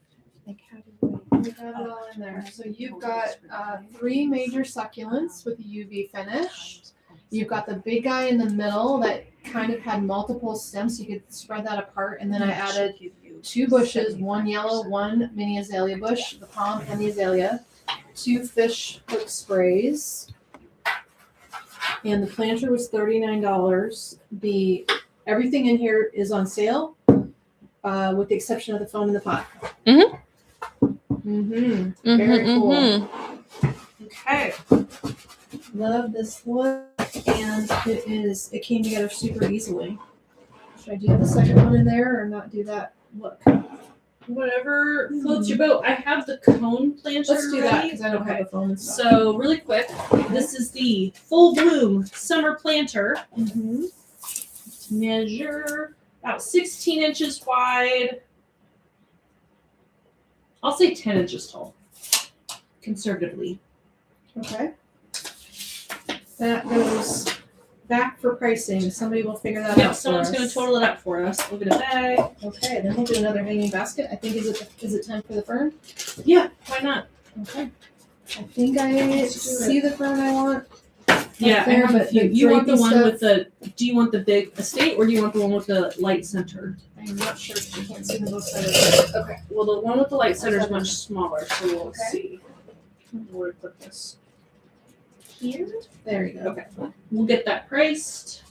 We got it all in there. So you've got 3 major succulents with a UV finish. You've got the big guy in the middle that kind of had multiple stems, so you could spread that apart. And then I added 2 bushes, 1 yellow, 1 mini azalea bush, the palm and the azalea, 2 fish hook sprays. And the planter was $39. Everything in here is on sale, with the exception of the foam in the pot. Very cool. Okay. Love this look, and it came together super easily. Should I do the second one in there or not do that look? Whatever floats your boat. I have the cone planter. Let's do that ready. because I don't have the foam and stuff. So really quick, this is the full bloom summer planter. Measure about 16 inches wide. I'll say 10 inches tall, conservatively. Okay. That goes back for pricing. Somebody will figure that Yeah, out. someone's going to total it up for us. Look at a bag. Okay, then we'll do another hanging basket. I think is it time for the fern? Yeah, why not? Okay. I think I see the fern I want. Yeah, there, I have a but few. the You want the drapey one stuff- with the? Do you want the big estate or do you want the one with the light center? I'm not sure if you can't see the both sides. Okay. Well, the one with the light center is much smaller, so we'll Okay. see. Where to put this? Here. There you go. Okay, we'll get that priced.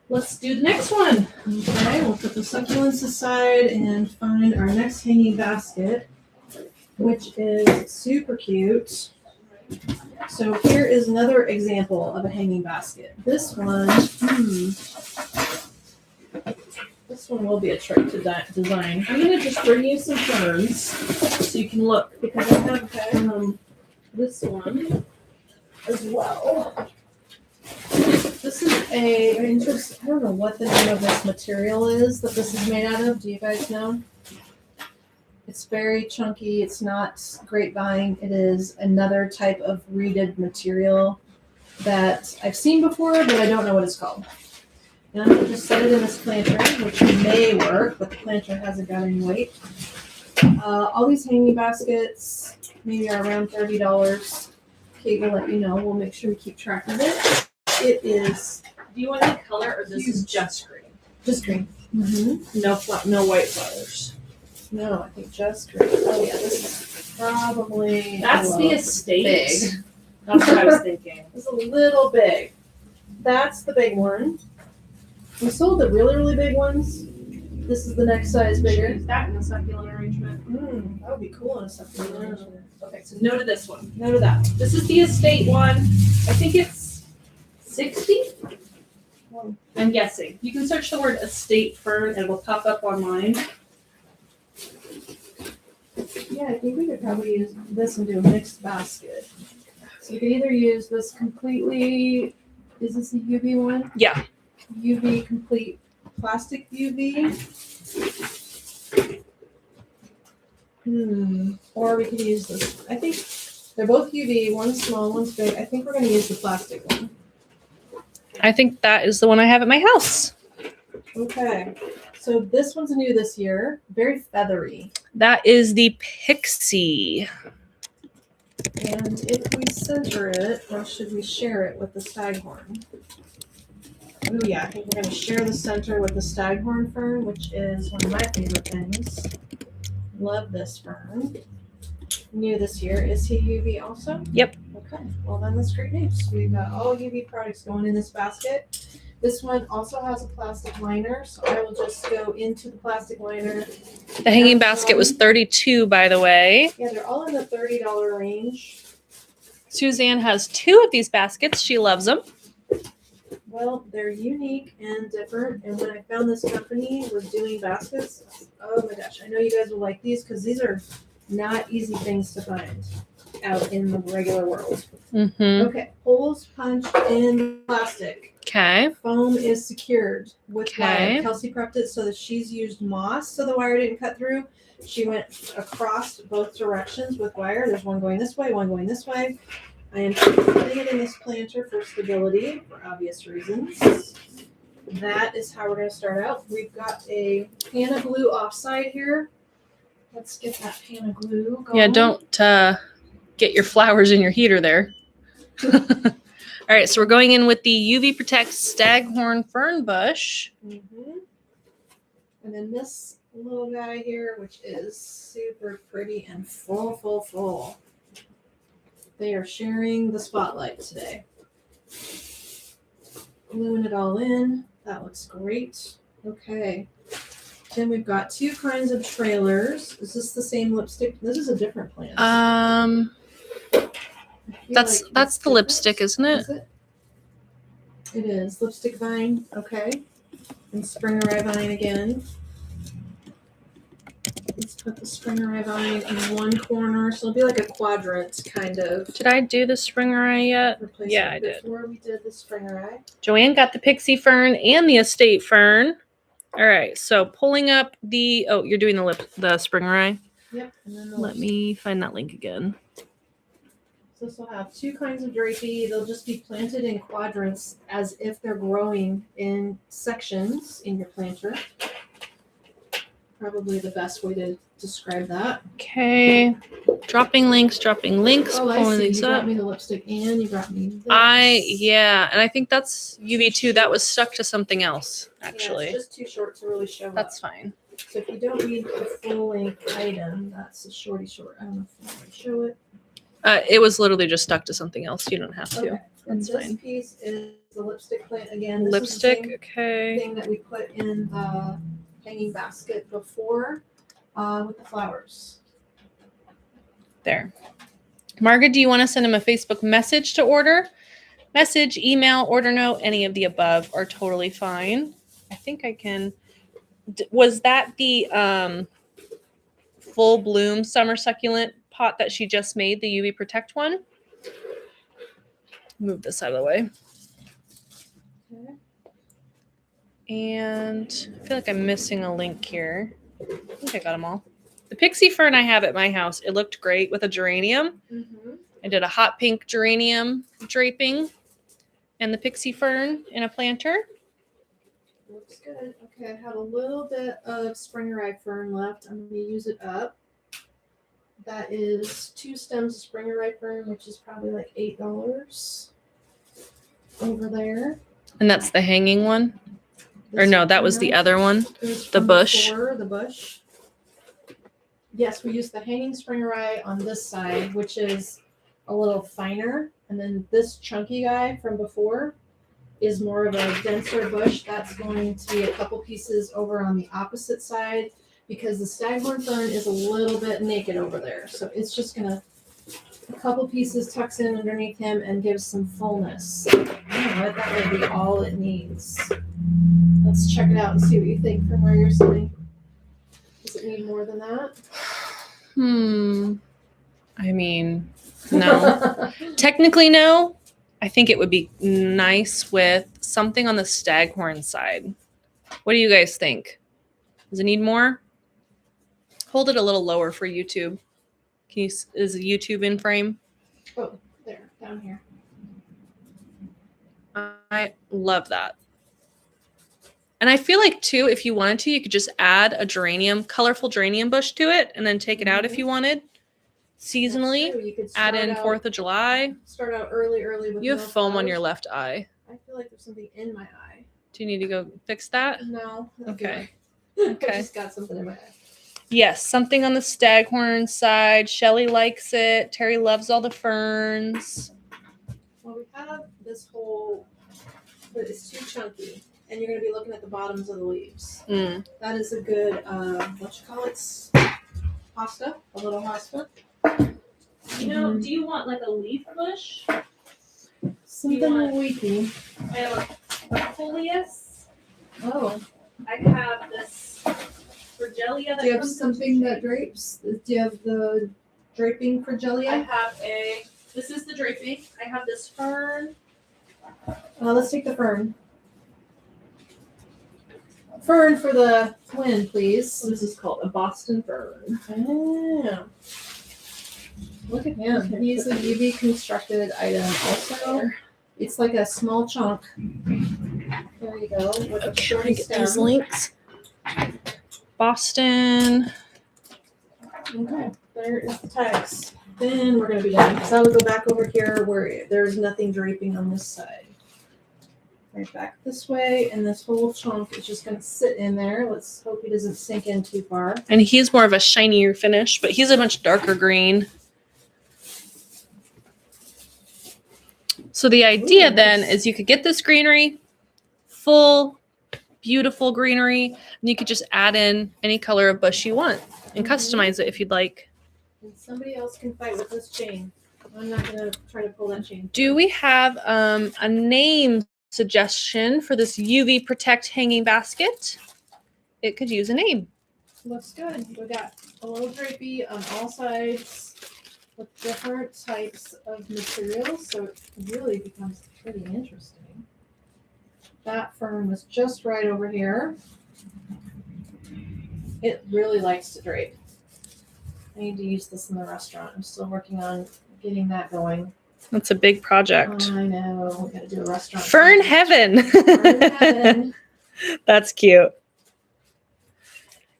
Let's do the next one. Okay, we'll put the succulents aside and find our next hanging basket. which is super cute. So here is another example of a hanging basket. This one, this one will be a trick to design. I'm going to just bring you some ferns so you can look, because I have this one as well. This is I don't know what the name of this material is that this is made out of. Do you guys know? It's very chunky. It's not grapevine. It is another type of reeded material that I've seen before, but I don't know what it's called. And I'm going to just set it in this planter, which may work, but the planter hasn't got any weight. All these hanging baskets maybe are around $30. Kate will let you know. We'll make sure we keep track of it. It is. Do you want any color, or this is just green? Just green. No white flowers. No, I think just green. Oh yeah, this is probably. That's the estate. Big. That's what I was thinking. It's a little big. That's the big one. We sold the really, really big ones. This is the next size bigger. Use that in a succulent arrangement. That would be cool in a succulent arrangement. Okay, so no to this one. No to that. This is the estate one. I think it's 60. I'm guessing. You can search the word estate fern and it will pop up on mine. Yeah, I think we could probably use this and do a mixed basket. So you could either use this completely. Is this a UV one? Yeah. UV complete plastic UV. Or we could use this. I think they're both UV. One's small, one's big. I think we're going to use the plastic one. I think that is the one I have at my house. Okay. So this one's new this year. Very feathery. That is the Pixie. And if we center it, or should we share it with the staghorn? Oh yeah, I think we're going to share the center with the staghorn fern, which is one of my favorite things. Love this fern. New this year. Is he UV also? Yep. Okay. Well, then that's great news. We've got all UV products going in this basket. This one also has a plastic liner, so I will just go into the plastic liner. The hanging basket was $32, by the way. Yeah, they're all in the $30 range. Suzanne has 2 of these baskets. She loves them. Well, they're unique and different. And when I found this company was doing baskets, oh my gosh, I know you guys will like these because these are not easy things to find out in the regular world. Mm-hmm. Okay, holes punched in plastic. Okay. Foam is secured with Okay. wire. Kelsey prepped it so that she's used moss so the wire didn't cut through. She went across both directions with wire. There's one going this way, one going this way. I am putting it in this planter for stability for obvious reasons. That is how we're going to start out. We've got a pan of glue offside here. Let's get that pan of glue going. Yeah, don't get your flowers in your heater there. All right, so we're going in with the UV Protect Staghorn Fern Bush. Mm-hmm. And then this little guy here, which is super pretty and full. They are sharing the spotlight today. Gluing it all in. That looks great. Okay. Then we've got 2 kinds of trailers. Is this the same lipstick? This is a different plant. That's the lipstick, isn't it? Is it? It is. Lipstick vine. Okay. And springerai vine again. Let's put the springerai vine in one corner. So it'll be like a quadrant kind of. Did I do the springerai yet? Replacement. Yeah, I did. Before we did the springerai. Joanne got the pixie fern and the estate fern. All right, so pulling up the, oh, you're doing the springerai? Yep. And then Let me find that link again. So this will have 2 kinds of drapey. They'll just be planted in quadrants as if they're growing in sections in your planter. Probably the best way to describe that. Okay, dropping links, Oh, I pulling see. these You up. brought me the lipstick and you brought me this. Yeah, and I think that's UV too. That was stuck to something else, actually. Yeah, it's just too short to really show That's up. fine. So if you don't need the full length item, that's a shorty short. I don't know if I can show it. It was literally just stuck to something else. You don't have to. Okay. And That's this fine. piece is the lipstick plant again. This Lipstick, is the same okay. thing that we put in the hanging basket before with the flowers. There. Margaret, do you want to send him a Facebook message to order? Message, email, order note, any of the above are totally fine. I think I can. Was that the full bloom summer succulent pot that she just made, the UV Protect one? Move this out of the way. Okay. And I feel like I'm missing a link here. I think I got them all. The pixie fern I have at my house. It looked great with a geranium. Mm-hmm. I did a hot pink geranium draping and the pixie fern in a planter. Looks good. Okay, I have a little bit of spring rye fern left. I'm going to use it up. That is 2 stems of spring rye fern, which is probably like $8 over there. And that's the hanging one? Or no, that was the other one. The bush. The bush. Yes, we use the hanging spring rye on this side, which is a little finer. And then this chunky guy from before is more of a denser bush. That's going to be a couple pieces over on the opposite side because the staghorn fern is a little bit naked over there. So it's just gonna, a couple pieces tucks in underneath him and gives some fullness. You know what, that would be all it needs. Let's check it out and see what you think from where you're sitting. Does it need more than that? I mean, no. Technically, no. I think it would be nice with something on the staghorn side. What do you guys think? Does it need more? Hold it a little lower for YouTube. Can you? Is YouTube in frame? Oh, there, down here. I love that. And I feel like too, if you wanted to, you could just add a geranium, colorful geranium bush to it, and then take it out if you wanted. Seasonally, You could add in start out- 4th of July. Start out early with You have no foam on flowers. your left eye. I feel like there's something in my eye. Do you need to go fix that? No. Okay. I Okay. just got something in my eye. Yes, something on the staghorn side. Shelly likes it. Terry loves all the ferns. Well, we have this whole, but it's too chunky, and you're going to be looking at the bottoms of the leaves. That is a good, what you call it? Hosta, a little hosta. You know, do you want like a leaf bush? Something want- leafy. I have a folius. Oh, I have this Virgelia that do you have comes something that drapes? Do you have the draping for I Jellia? have this is the draping. I have this fern. Let's take the fern. Fern for the twin, please. This is called a Boston fern. Oh. Look at him. He's a UV constructed item also. It's like a small chunk. There you go. With a shorty stem. links. Boston. Okay, there is the text. Then we're gonna be done. So I would go back over here where there's nothing draping on this side. Right back this way, and this whole chunk is just gonna sit in there. Let's hope he doesn't sink in too far. And he's more of a shinier finish, but he's a much darker green. So the idea then is you could get this greenery, full, beautiful greenery, and you could just add in any color of bush you want and customize it if you'd like. And somebody else can fight with this chain. I'm not gonna try to pull that chain. Do we have a name suggestion for this UV Protect hanging basket? It could use a name. Looks good. We got a little drapey on all sides with different types of materials, so it really becomes pretty interesting. That fern was just right over here. It really likes to drape. I need to use this in the restaurant. I'm still working on getting that going. That's a big project. I know. We gotta do a restaurant. Fern heaven. Fern heaven. That's cute.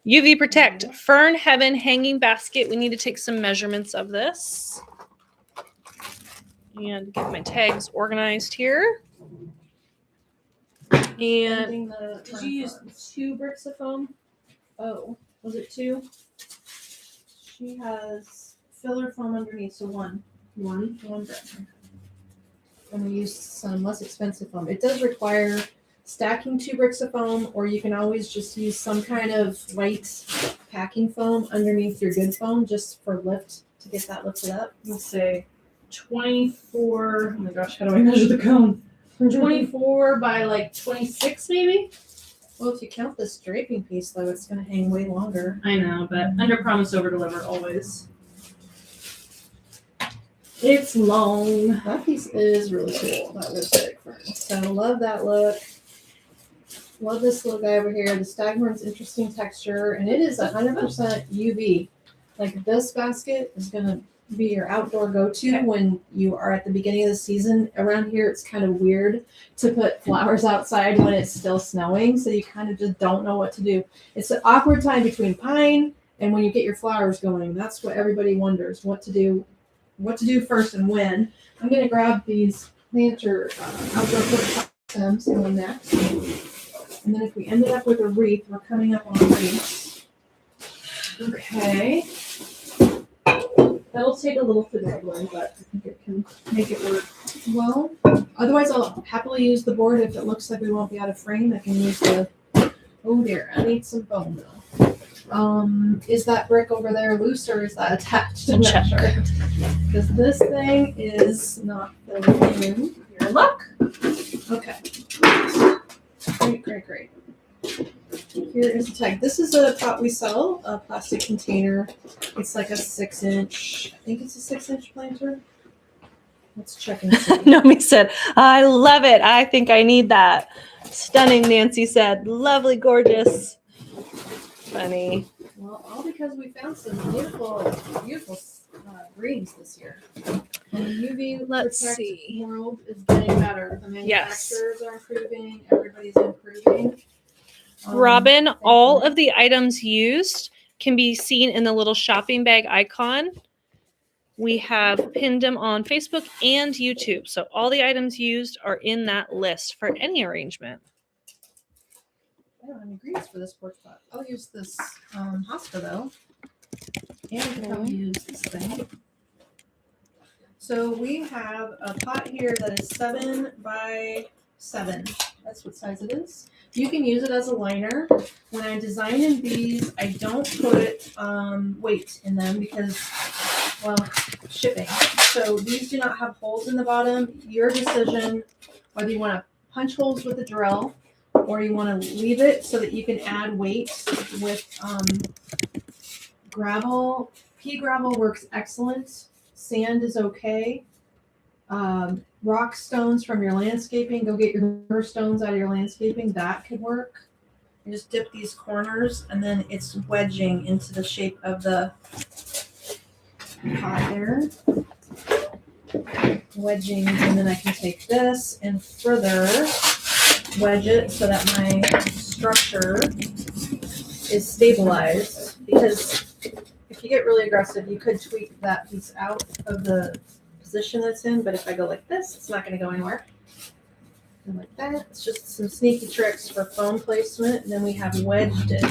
UV Protect Fern Heaven hanging basket. We need to take some measurements of this and get my tags organized here. And Ending the Did you use fern. 2 bricks of foam? Oh, was it 2? She has filler foam underneath, so one brick. And we used some less expensive foam. It does require stacking 2 bricks of foam, or you can always just use some kind of white packing foam underneath your good foam just for lift to get that lifted up? Let's say 24. Oh my gosh, how do I measure the cone? 24 by like 26 maybe? Well, if you count this draping piece, though, it's going to hang way longer. I know, but under promise, over deliver always. It's long. That piece is really cool, that lipstick fern. So love that look. Love this little guy over here. The staghorn's interesting texture, and it is 100% UV. Like this basket is going to be your outdoor go-to when you are at the beginning of the season. Around here, it's kind of weird to put flowers outside when it's still snowing, so you kind of just don't know what to do. It's an awkward time between pine and when you get your flowers going. That's what everybody wonders, what to do first and when. I'm going to grab these planter outdoor plant stems going next. And then if we ended up with a wreath, we're coming up on wreaths. Okay. That'll take a little finagling, but I think it can make it work. Well, otherwise I'll happily use the board. If it looks like we won't be out of frame, I can use the, oh dear, I need some bone though. Is that brick over there loose or is that attached? I'm not sure. Because this thing is not filling in. Your luck. Okay. Great. Here is the tag. This is a pot we sell, a plastic container. It's like a 6-inch, I think it's a 6-inch planter. Let's check and see. Nomi said, I love it. I think I need that. Stunning, Nancy said. Lovely, gorgeous. Funny. Well, all because we found some beautiful greens this year. And the UV Let's protect see. world is getting better. The manufacturers are improving. Everybody's improving. Robin, all thankfully. of the items used can be seen in the little shopping bag icon. We have pinned them on Facebook and YouTube. So all the items used are in that list for any arrangement. I don't have any greens for this porch pot. I'll use this hosta though. And I'll use this thing. So we have a pot here that is 7 by 7. That's what size it is. You can use it as a liner. When I design in these, I don't put weight in them because, well, shipping. So these do not have holes in the bottom. Your decision whether you want to punch holes with a drill or you want to leave it so that you can add weight with gravel. Pea gravel works excellent. Sand is okay. Rock stones from your landscaping. Go get your stones out of your landscaping. That could work. You just dip these corners and then it's wedging into the shape of the pot there. Wedging, and then I can take this and further wedge it so that my structure is stabilized, because if you get really aggressive, you could tweak that piece out of the position that's in, but if I go like this, it's not going to go anywhere. And like that, it's just some sneaky tricks for foam placement, and then we have wedged it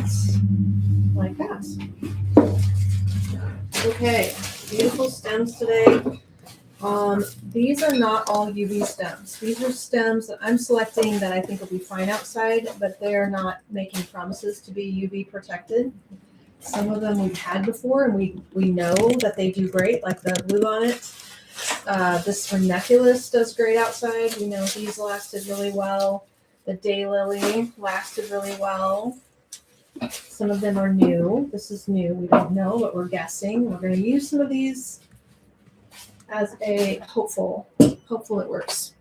like that. Okay, beautiful stems today. These are not all UV stems. These are stems that I'm selecting that I think will be fine outside, but they are not making promises to be UV protected. Some of them we've had before, and we know that they do great, like the bluebonnet. This ranunculus does great outside. We know these lasted really well. The daylily lasted really well. Some of them are new. This is new. We don't know, but we're guessing. We're going to use some of these as a hopeful it works.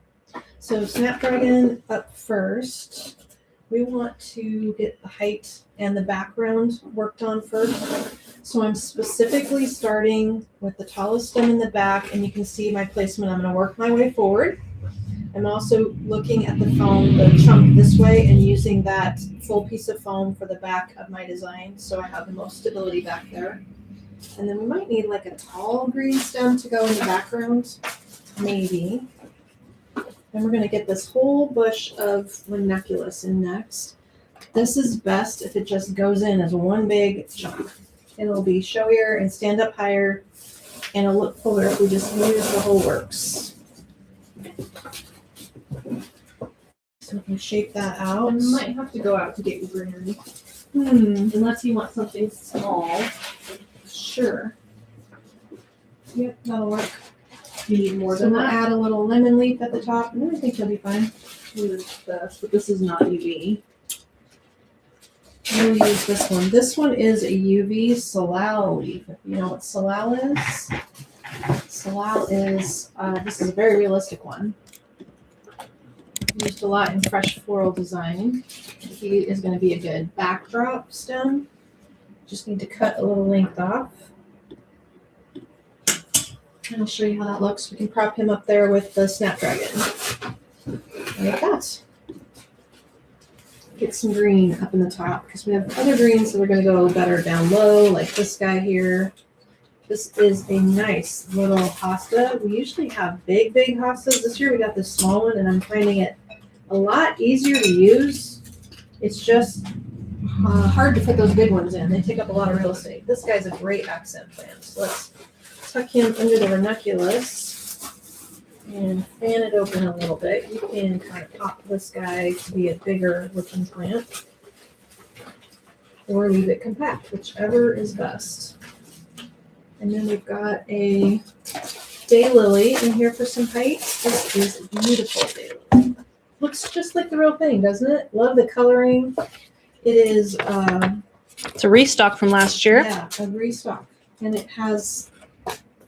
So Snapdragon up first. We want to get the height and the background worked on first. So I'm specifically starting with the tallest stem in the back, and you can see my placement. I'm going to work my way forward. I'm also looking at the foam, the chunk this way, and using that full piece of foam for the back of my design, so I have the most stability back there. And then we might need like a tall green stem to go in the background, maybe. Then we're going to get this whole bush of ranunculus in next. This is best if it just goes in as one big chunk. It'll be showier and stand up higher, and it'll look fuller if we just use the whole works. So we can shape that out. I might have to go out to get your greenery. Unless you want something small. Sure. Yep, that'll work. You need more So than we'll that. add a little lemon leaf at the top, and then I think you'll be fine. But this is not UV. We'll use this one. This one is a UV salal leaf. If you know what salal is, salal is, this is a very realistic one. Used a lot in fresh floral design. He is going to be a good backdrop stem. Just need to cut a little length off. And I'll show you how that looks. We can prop him up there with the snapdragon. Like that. Get some green up in the top because we have other greens that are going to go better down low, like this guy here. This is a nice little hosta. We usually have big hostas. This year we got this small one, and I'm finding it a lot easier to use. It's just hard to fit those big ones in. They take up a lot of real estate. This guy's a great accent plant. So let's tuck him under the ranunculus and fan it open a little bit. You can kind of pop this guy to be a bigger looking plant or leave it compact, whichever is best. And then we've got a daylily in here for some height. This is a beautiful daylily. Looks just like the real thing, doesn't it? Love the coloring. It is It's a restock from last year. yeah, a restock, and it has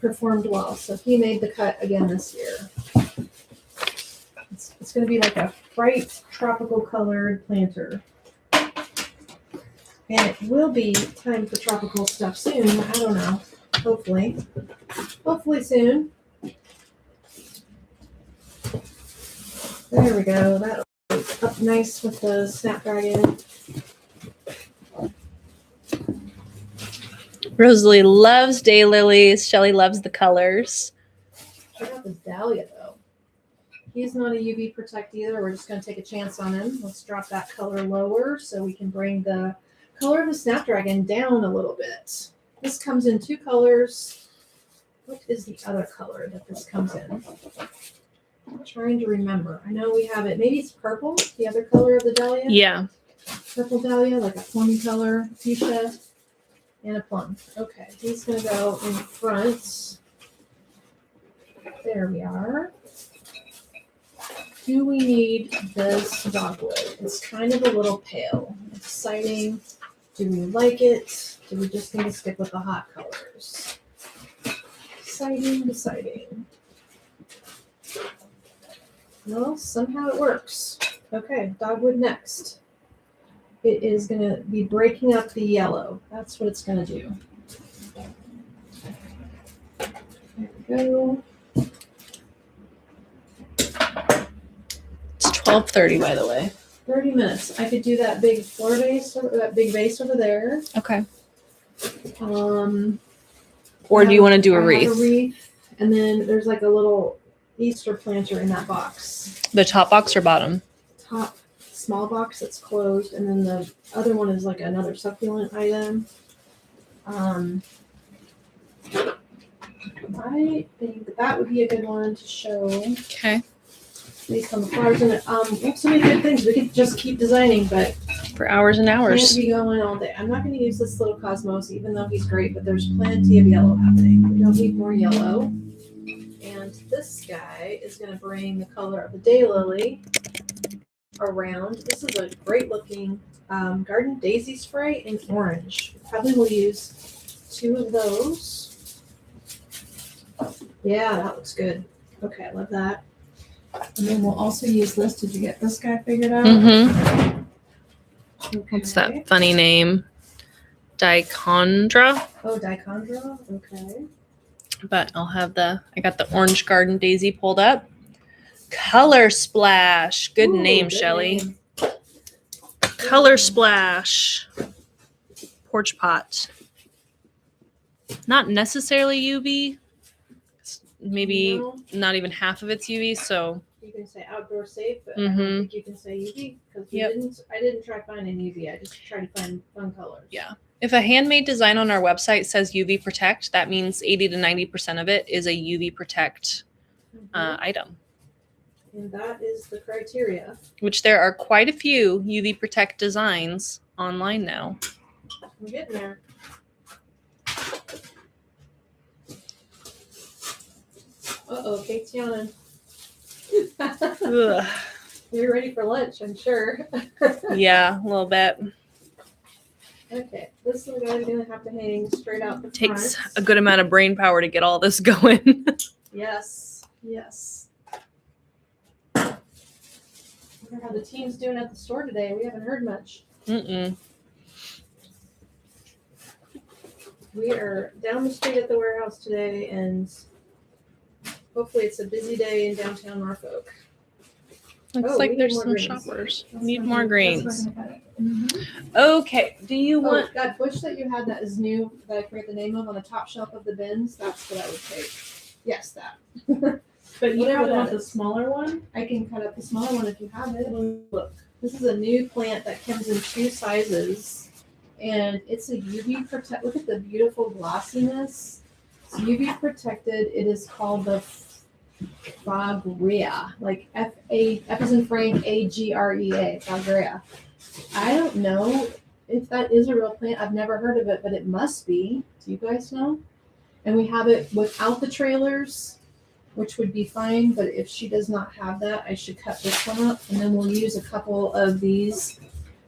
performed well. So he made the cut again this year. It's going to be like a bright tropical colored planter. And it will be time for tropical stuff soon. I don't know. Hopefully. Hopefully soon. There we go. That'll be up nice with the snapdragon. Rosalie loves daylilies. Shelly loves the colors. Check out this dahlia though. He's not a UV protect either. We're just going to take a chance on him. Let's drop that color lower so we can bring the color of the snapdragon down a little bit. This comes in two colors. What is the other color that this comes in? I'm trying to remember. I know we have it. Maybe it's purple, the other color of the dahlia. Yeah. Purple dahlia, like a plum color, fuchsia, and a plum. Okay, he's going to go in front. There we are. Do we need this dogwood? It's kind of a little pale. Exciting. Do we like it? Do we just need to stick with the hot colors? Deciding. Well, somehow it works. Okay, dogwood next. It is going to be breaking up the yellow. That's what it's going to do. There we go. It's 12:30, by the way. 30 minutes. I could do that big floor vase, or that big vase over there. Okay. Or do you want to do a I have wreath? a wreath, and then there's like a little Easter planter in that box. The top box or bottom? Top small box that's closed, and then the other one is like another succulent item. I think that would be a good one to show Okay. based on the flowers in it. We have so many good things. We could just keep designing, but For hours and can't hours. be going all day. I'm not going to use this little cosmos, even though he's great, but there's plenty of yellow happening. We don't need more yellow. And this guy is going to bring the color of the daylily around. This is a great looking garden daisy spray in orange. Probably will use 2 of those. Yeah, that looks good. Okay, I love that. And then we'll also use this. Did you get this guy figured out? Mm-hmm. Okay. What's that funny name? Dichondra. Oh, dichondra. Okay. But I got the orange garden daisy pulled up. Color Splash. Good Ooh, name, good Shelly. name. Color Splash. Porch pot. Not necessarily UV. Maybe No, not even half of it's UV, so you can say outdoor safe, but I Mhm. don't think you can say UV because Yep. I didn't try finding UV. I just tried to find fun colors. Yeah. If a handmade design on our website says UV protect, that means 80 to 90% of it is a UV protect Mhm. item, And that is the criteria. which there are quite a few UV protect designs online now. I'm getting there. Uh-oh, Kate's yawning. Ugh. You're ready for lunch, I'm sure. Yeah, a little bit. Okay, this little guy's gonna have to hang straight out the Takes front. a good amount of brain power to get all this going. Yes, yes. I wonder how the team's doing at the store today. We haven't heard much. Mm-mm. We are down the street at the warehouse today, and hopefully it's a busy day in downtown Norfolk. Looks Oh, we like need there's more some greens. shoppers. That's Need not more gonna- greens. that's not gonna cut it. Mhm. Okay. Do you Oh, want? that bush that you had that is new, that I forget the name of, on the top shelf of the bins, that's what I would take. Yes, that. But you Whatever probably that want the is. smaller one. I can cut up the smaller one if you have it. Look, this is a new plant that comes in 2 sizes, and it's a UV protect. Look at the beautiful glossiness. It's UV protected. It is called the Fagrea, like F as in Frank, Agrea, Fagrea. I don't know if that is a real plant. I've never heard of it, but it must be. Do you guys know? And we have it without the trailers, which would be fine, but if she does not have that, I should cut this one up, and then we'll use a couple of these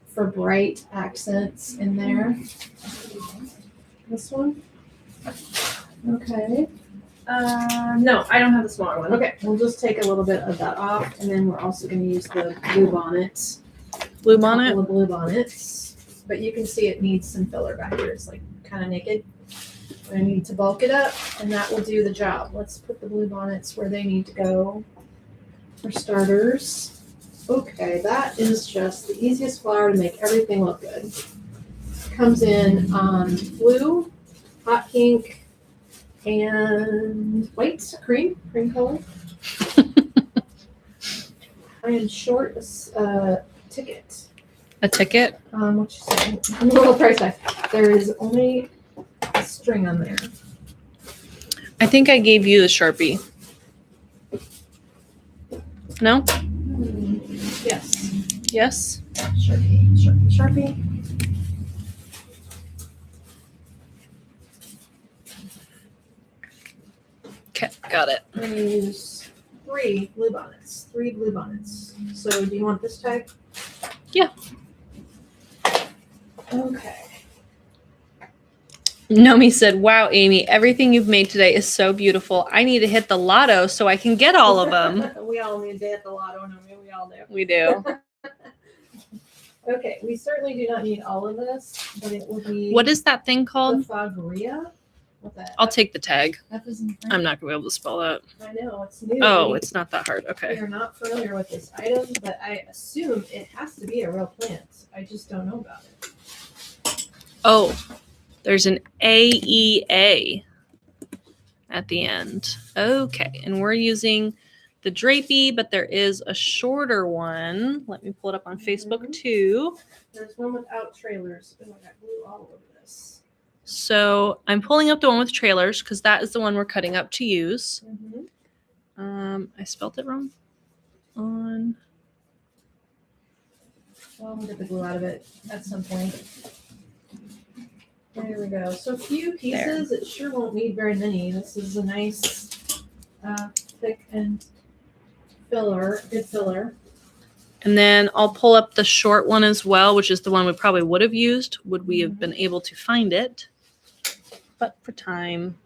for bright accents in there. This one? Okay. No, I don't have the smaller one. Okay, we'll just take a little bit of that off, and then we're also gonna use the blue bonnet. Blue bonnet? Couple of blue bonnets, but you can see it needs some filler back here. It's like kind of naked. I need to bulk it up, and that will do the job. Let's put the blue bonnets where they need to go for starters. Okay, that is just the easiest flower to make everything look good. Comes in blue, hot pink, and white, cream color. I am short a ticket. A ticket? What you say? I'm a little price tag. There is only a string on there. I think I gave you the Sharpie. No? Yes. Yes? Sharpie. Okay, got it. I'm gonna use 3 blue bonnets. 3 blue bonnets. So do you want this tag? Yeah. Okay. Nomi said, wow, Amy, everything you've made today is so beautiful. I need to hit the lotto so I can get all of them. We all need to hit the lotto, no, we all do. We do. Okay, we certainly do not need all of this, but it will be What is that thing the called? Fagrea. What that? I'll take the tag. F is in Frank. I'm not going to be able to spell that. I know, it's new. Oh, it's not that hard. We Okay. are not familiar with this item, but I assume it has to be a real plant. I just don't know about it. Oh, there's an AEA at the end. Okay. And we're using the drapey, but there is a shorter one. Let me pull it up on Facebook too. There's one without trailers. Oh, I got glue all over this. So I'm pulling up the one with trailers because that is the one we're cutting up to use. I spelled it wrong. On. Well, we'll get the glue out of it at some point. There we go. So few pieces. It sure won't need very many. This is a nice, thick and good filler. And then I'll pull up the short one as well, which is the one we probably would have used. Would we have been able to find it? But for time.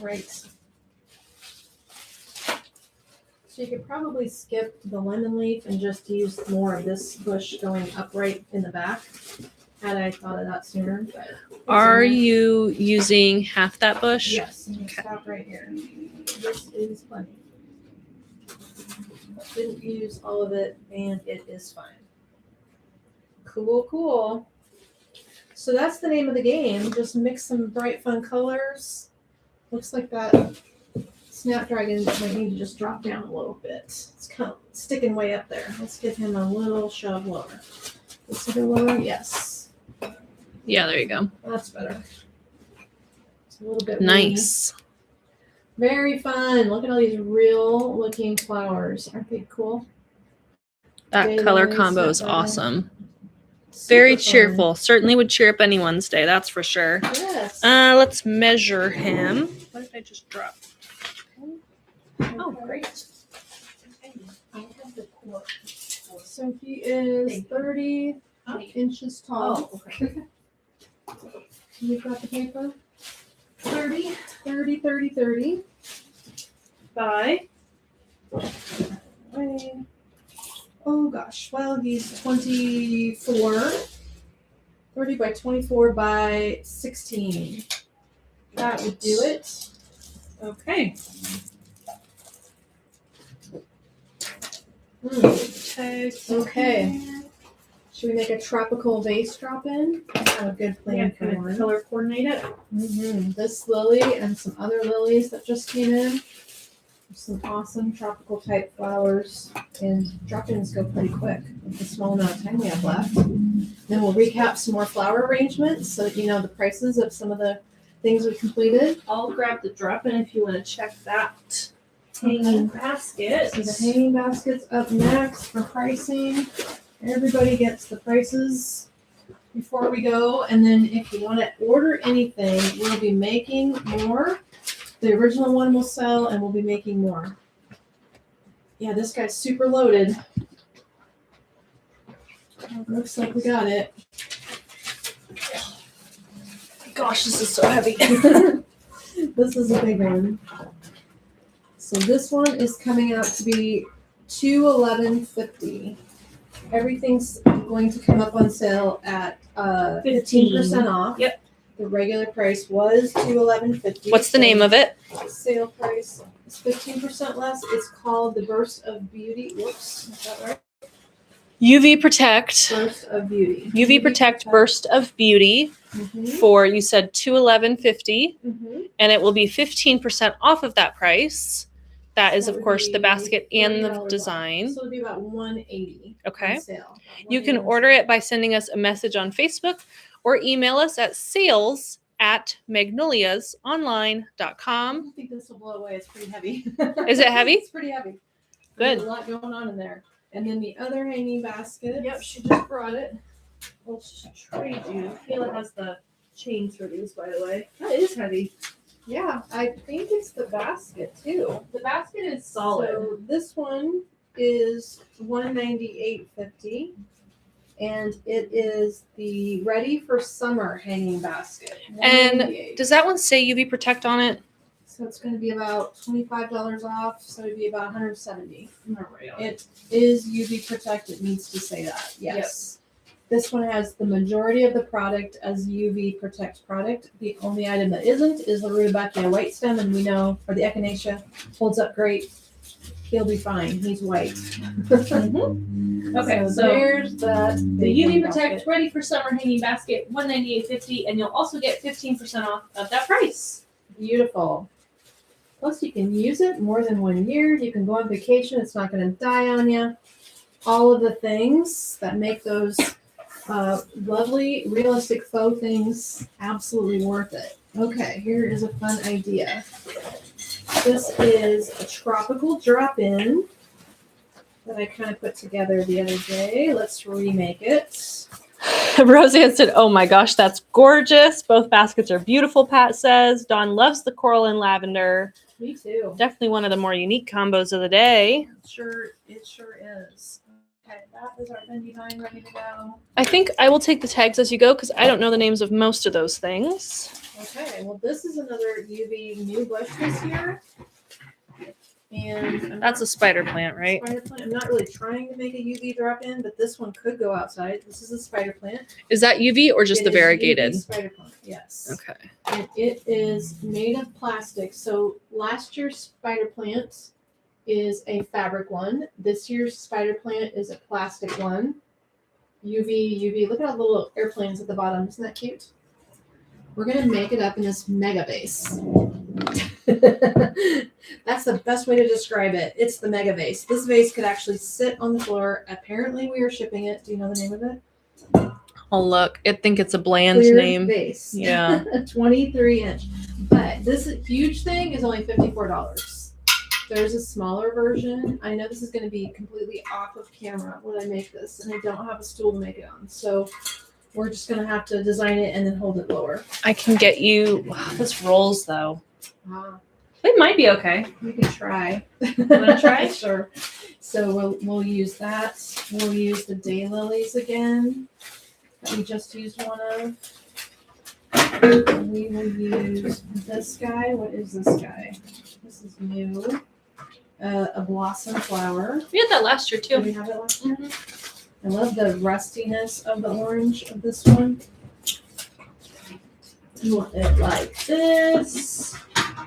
Right. So you could probably skip the lemon leaf and just use more of this bush going upright in the back. Had I thought of that sooner. But it's Are in there. you using half that bush? Yes, and you Okay. stop right here. This is plenty. Didn't use all of it, and it is fine. Cool. So that's the name of the game. Just mix some bright, fun colors. Looks like that Snapdragon might need to just drop down a little bit. It's kind of sticking way up there. Let's give him a little shove lower. Is it a lower? Yes. Yeah, there you go. That's better. It's a little bit windy. Nice. Very fun. Look at all these real looking flowers. Aren't they cool? That Day color lights, combo is that light. awesome. Very Super fun. cheerful. Certainly would cheer up anyone's day, that's for sure. Yes. Let's measure him. What did I just drop? Oh, great. So he is 30 inches tall. Oh, okay. You've got the paper? 30, 30, 30, 30. By Oh gosh, well, he's 24. 30 by 24 by 16. That would do it. okay. Tags. Okay. Should we make a tropical vase drop in? I have a good plan for Kind one. of color coordinate it. This lily and some other lilies that just came in. Some awesome tropical type flowers, and drop-ins go pretty quick with the small amount of time we have left. Then we'll recap some more flower arrangements so that you know the prices of some of the things we completed. I'll grab the drop in if you want to check that hanging basket. So the hanging baskets up next for pricing. Everybody gets the prices before we go, and then if you want to order anything, we'll be making more. The original one will sell, and we'll be making more. Yeah, this guy's super loaded. Looks like we got it. Gosh, this is so heavy. This is a big one. So this one is coming out to be $211.50. Everything's going to come up on sale at 15% off. Yep. The regular price was $211.50. What's the name of it? The sale price is 15% less. It's called the Burst of Beauty. Whoops, is that right? UV Protect. Burst of Beauty. UV Protect Burst of Beauty Mm-hmm. for, you said, $211.50, Mm-hmm. and it will be 15% off of that price. That is, That of would course, the be basket and the $40 design. So it'll be about $180. Okay. On sale. You can $180 order it by sending us a message on Facebook or email us at sales@magnoliasonline.com. I think this will blow away. It's pretty heavy. Is it heavy? It's pretty heavy. Good. There's a lot going on in there. And then the other hanging basket. Yep, she just brought it. We'll trade you. Kayla has the chains for these, by the way. That is heavy. Yeah, I think it's the basket too. The basket is solid. So this one is $198.50, and it is the Ready for Summer hanging basket. And $198. does that one say UV Protect on it? So it's going to be about $25 off. So it'd be about $170. Right on. It is UV Protect. It needs to say that. Yes. This one has the majority of the product as UV Protect product. The only item that isn't is the rutabaga white stem, and we know, or the echinacea, holds up great. He'll be fine. He's white. Okay, so there's that. the UV Protect Ready for Summer hanging basket, $198.50, and you'll also get 15% off of that price. Beautiful. Plus, you can use it more than 1 year. You can go on vacation. It's not going to die on you. All of the things that make those lovely, realistic faux things absolutely worth it. Okay, here is a fun idea. This is a tropical drop-in that I kind of put together the other day. Let's remake it. Roseanne said, "Oh my gosh, that's gorgeous. Both baskets are beautiful," Pat says. Dawn loves the coral and lavender. Me too. Definitely one of the more unique combos of the day. It sure is. Okay, that is our bendy vine ready to go. I think I will take the tags as you go because I don't know the names of most of those things. Okay, well, this is another UV new bush this year. And That's a spider plant, right? spider plant. I'm not really trying to make a UV drop in, but this one could go outside. This is a spider plant. Is that UV or just It the is variegated? UV spider plant, yes. Okay. And it is made of plastic. So last year's spider plant is a fabric one. This year's spider plant is a plastic one. UV. Look at all the little airplanes at the bottom. Isn't that cute? We're going to make it up in this mega vase. That's the best way to describe it. It's the mega vase. This vase could actually sit on the floor. Apparently, we are shipping it. Do you know the name of it? Oh, look. I think it's a bland Clear name. vase. Yeah. 23-inch. But this huge thing is only $54. There's a smaller version. I know this is going to be completely off of camera when I make this, and I don't have a stool to make it on. So we're just going to have to design it and then hold it lower. I can get you. Wow, this rolls, though. Ah. They might be okay. We can try. Wanna try? Sure. So we'll use that. We'll use the daylilies again that we just used one of. And we will use this guy. What is this guy? This is new. A blossom flower. We had that last year Did too. we have it last year? I love the rustiness of the orange of this one. You want it like this.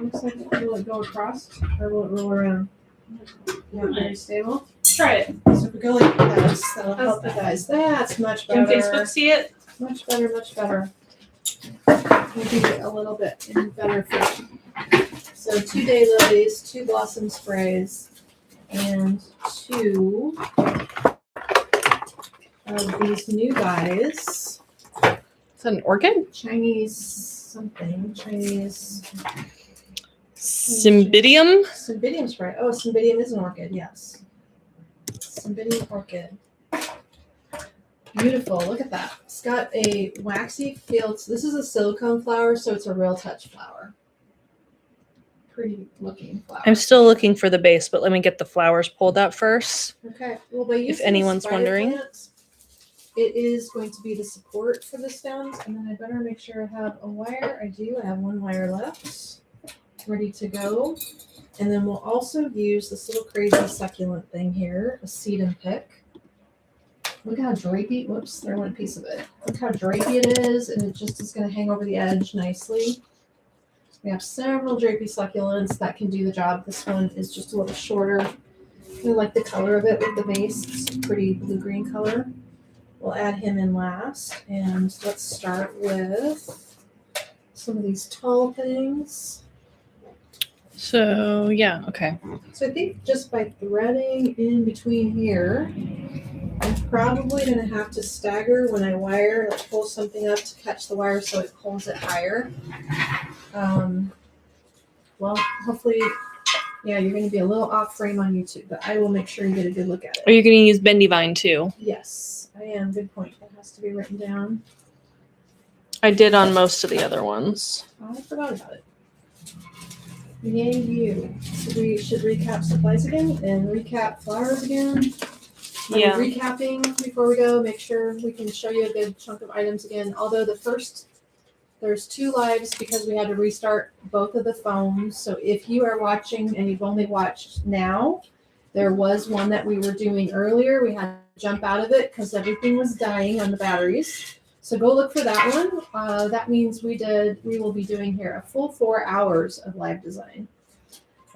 Looks like will it go across or will it roll around? Not very stable. Try it. So if we go like this, that'll help you guys. That's much Can better. Facebook see it? Much better, much better. We'll be a little bit in better fit. So 2 daylilies, 2 blossom sprays, and 2 of these new guys. Is that an orchid? Chinese something. Chinese Cymbidium? Cymbidium spray. Oh, Cymbidium is an orchid, yes. Cymbidium orchid. Beautiful. Look at that. It's got a waxy feel. This is a silicone flower, so it's a real touch flower. Pretty looking flower. I'm still looking for the base, but let me get the flowers pulled up first. Okay. Well, by using anyone's spider wondering. plants, it is going to be the support for the stems, and then I better make sure I have a wire. I do. I have 1 wire left, ready to go. And then we'll also use this little crazy succulent thing here, a seed and pick. Look how drapey. Whoops, there went a piece of it. Look how drapey it is, and it just is going to hang over the edge nicely. We have several drapey succulents that can do the job. This one is just a little shorter. I like the color of it with the base. It's a pretty blue-green color. We'll add him in last. And let's start with some of these tall things. So, yeah, okay. So I think just by threading in between here, I'm probably going to have to stagger when I wire, like pull something up to catch the wire so it holds it higher. Well, hopefully, yeah, you're going to be a little off frame on YouTube, but I will make sure you get a good look at Are it. you going to use bendy vine too? Yes, I am. Good point. That has to be written down. I did on most of the other ones. Oh, I forgot about it. Yay, you. So we should recap supplies again and recap flowers again. Yeah. Recapping before we go, make sure we can show you a good chunk of items again. Although there's 2 lives because we had to restart both of the phones. So if you are watching and you've only watched now, there was one that we were doing earlier. We had to jump out of it because everything was dying on the batteries. So go look for that one. That means we will be doing here a full 4 hours of live design.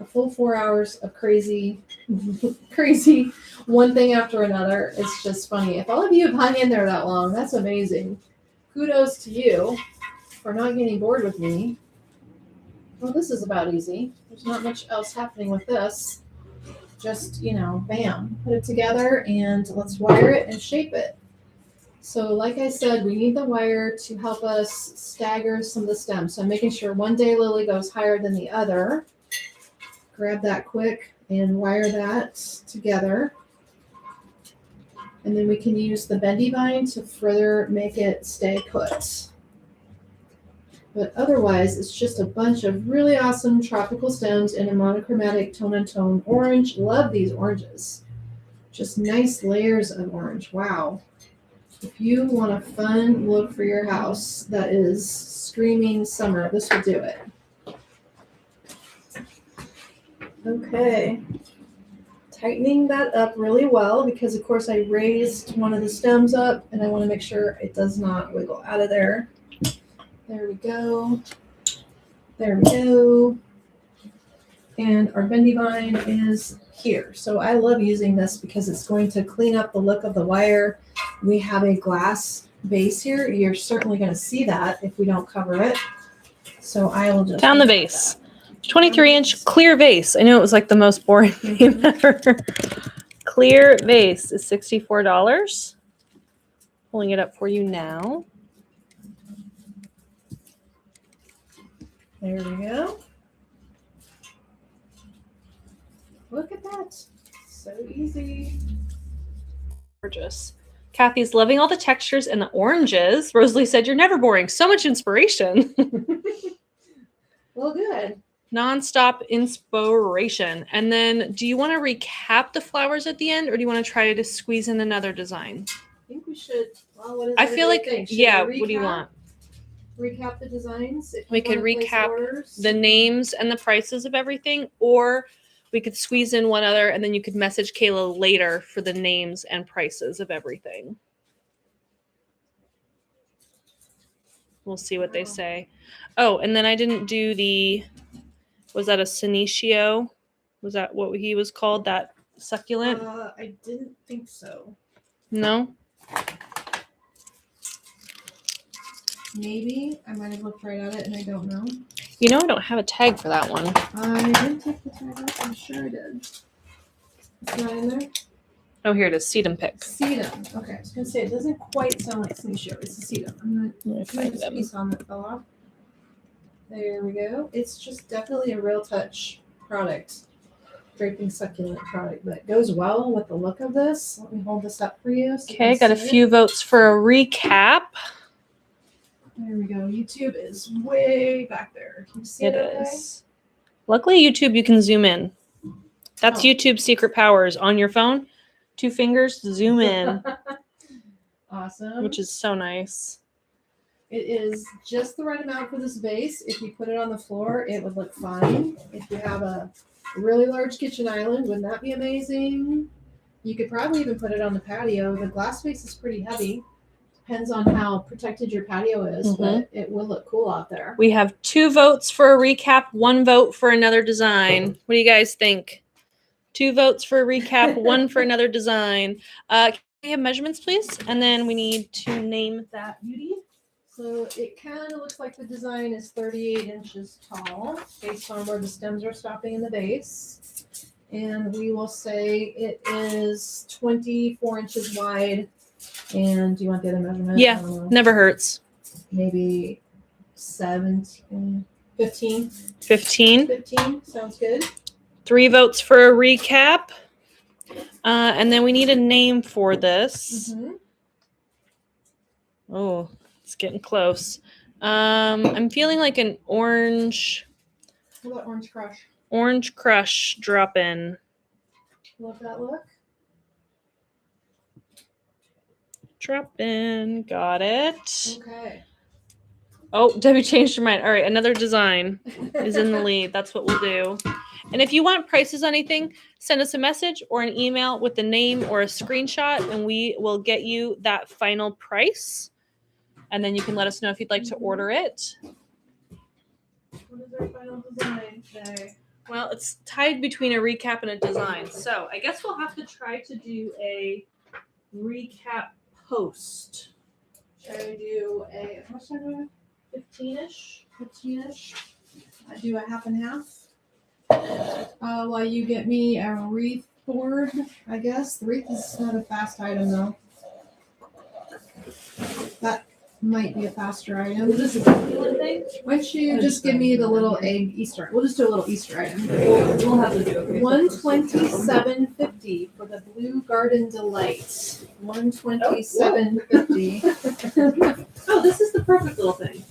A full 4 hours of crazy one thing after another. It's just funny. If all of you have hung in there that long, that's amazing. Kudos to you for not getting bored with me. Well, this is about easy. There's not much else happening with this. Just, bam, put it together and let's wire it and shape it. So like I said, we need the wire to help us stagger some of the stems. So I'm making sure one daylily goes higher than the other. Grab that quick and wire that together. And then we can use the bendy vine to further make it stay put. But otherwise, it's just a bunch of really awesome tropical stems in a monochromatic tone-on-tone orange. Love these oranges. Just nice layers of orange. Wow. If you want a fun look for your house that is screaming summer, this will do it. Okay. Tightening that up really well because, of course, I raised one of the stems up and I want to make sure it does not wiggle out of there. There we go. There we go. And our bendy vine is here. So I love using this because it's going to clean up the look of the wire. We have a glass base here. You're certainly going to see that if we don't cover it. So I will just Found the vase. 23-inch clear vase. I know it was like the most boring name ever. Clear vase is $64. Pulling it up for you now. There we go. Look at that. So easy. Gorgeous. Kathy's loving all the textures and the oranges. Rosalie said, "You're never boring. So much inspiration." Well, good. Nonstop inspiration. And then do you want to recap the flowers at the end, or do you want to try to squeeze in another design? I think we should. Well, what is I feel like, yeah, we what do you want? recap the designs? If We you could wanna place recap orders. the names and the prices of everything, or we could squeeze in one other and then you could message Kayla later for the names and prices of everything. We'll see what they say. Oh, and then I didn't do the, was that a senecio? Was that what he was called? That succulent? I didn't think so. No? Maybe I might have looked right at it and I don't know. You know, I don't have a tag for that one. I didn't take the tag off. I'm sure I did. It's not in there. Oh, here it is. Sedum pick. Sedum. Okay, I was gonna say it doesn't quite sound like senecio. It's a sedum. I'm Let me gonna find this them. piece on that fell off. There we go. It's just definitely a real touch product. Draping succulent product, but it goes well with the look of this. Let me hold this up for you. So you Okay, can got a see it. few votes for a recap. There we go. YouTube is way back there. Can you see It it? Okay? is. Luckily, YouTube, you can zoom in. That's Oh. YouTube's secret powers. On your phone, 2 fingers, zoom in, Awesome. which is so nice. It is just the right amount for this vase. If you put it on the floor, it would look fine. If you have a really large kitchen island, wouldn't that be amazing? You could probably even put it on the patio. The glass vase is pretty heavy. Depends on how protected your patio is, but it will look cool out there. We have 2 votes for a recap, 1 vote for another design. What do you guys think? 2 votes for a recap, 1 for another design. Can we have measurements, please? And then we need to name that beauty. So it kind of looks like the design is 38 inches tall based on where the stems are stopping in the vase. And we will say it is 24 inches wide. And do you want the other measurement? Yeah. I don't know. Never hurts. Maybe 17, 15. 15. 15 sounds good. 3 votes for a recap. And then we need a name for this. Mm-hmm. Oh, it's getting close. I'm feeling like an orange What about Orange Crush? crush drop in. Love that look. Drop in. Got it. Okay. Oh, Debbie changed her mind. All right, another design is in the lead. That's what we'll do. And if you want prices on anything, send us a message or an email with the name or a screenshot, and we will get you that final price. And then you can let us know if you'd like to order it. What is our final design today? Well, it's tied between a recap and a design. So I guess we'll have to try to do a recap post. Should I do a, how much should I do? 15-ish? 15-ish? I do a half and half. While you get me a wreath board, I guess. The wreath is not a fast item though. That might be a faster item. Is this a succulent thing? Why don't you just give me the little egg Easter? We'll just do a little Easter item. We'll have to do it. $127.50 for the Blue Garden Delight. $127.50. Oh, this is the perfect little thing.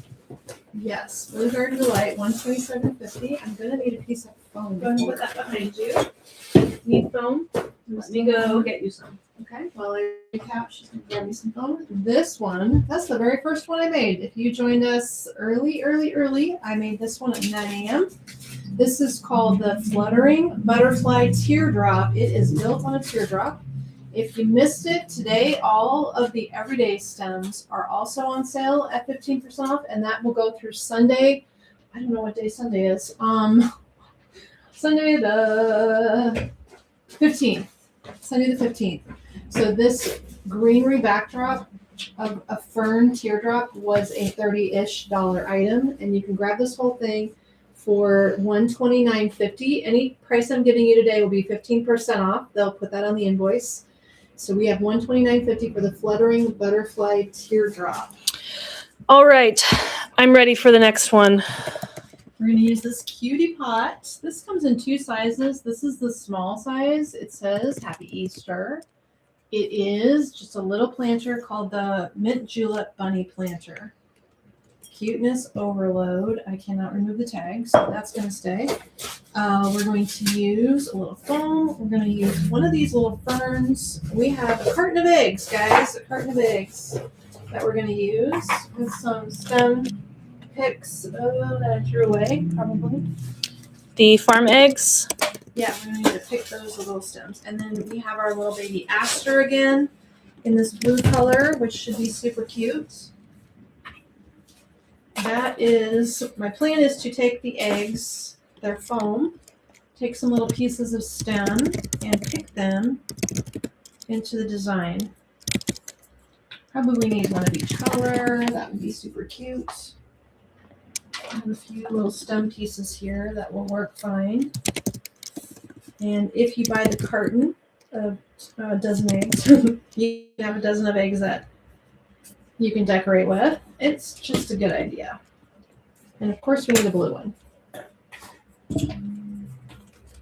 Yes, Blue Garden Delight. $127.50. I'm gonna need a piece of foam. Go ahead and put that behind you. Need foam? Let me go get you some. Okay, while I recap, she's gonna grab me some foam. This one, that's the very first one I made. If you joined us early, I made this one at 9 a.m. This is called the Fluttering Butterfly Teardrop. It is built on a teardrop. If you missed it today, all of the everyday stems are also on sale at 15% off, and that will go through Sunday. I don't know what day Sunday is. Sunday the 15th. Sunday the 15th. So this greenery backdrop of a fern teardrop was a $30-ish item, and you can grab this whole thing for $129.50. Any price I'm giving you today will be 15% off. They'll put that on the invoice. So we have $129.50 for the Fluttering Butterfly Teardrop. All right, I'm ready for the next one. We're going to use this cutie pot. This comes in 2 sizes. This is the small size. It says Happy Easter. It is just a little planter called the Mint Julep Bunny Planter. cuteness overload. I cannot remove the tag, so that's going to stay. We're going to use a little foam. We're going to use one of these little ferns. We have a carton of eggs, guys. A carton of eggs that we're going to use with some stem picks that I threw away, probably. The farm eggs. Yeah, we're going to need to pick those little stems. And then we have our little baby aster again in this blue color, which should be super cute. My plan is to take the eggs, their foam, take some little pieces of stem and pick them into the design. Probably need one of each color. That would be super cute. I have a few little stem pieces here that will work fine. And if you buy the carton of a dozen eggs, you have a dozen of eggs that you can decorate with. It's just a good idea. And of course we need a blue one.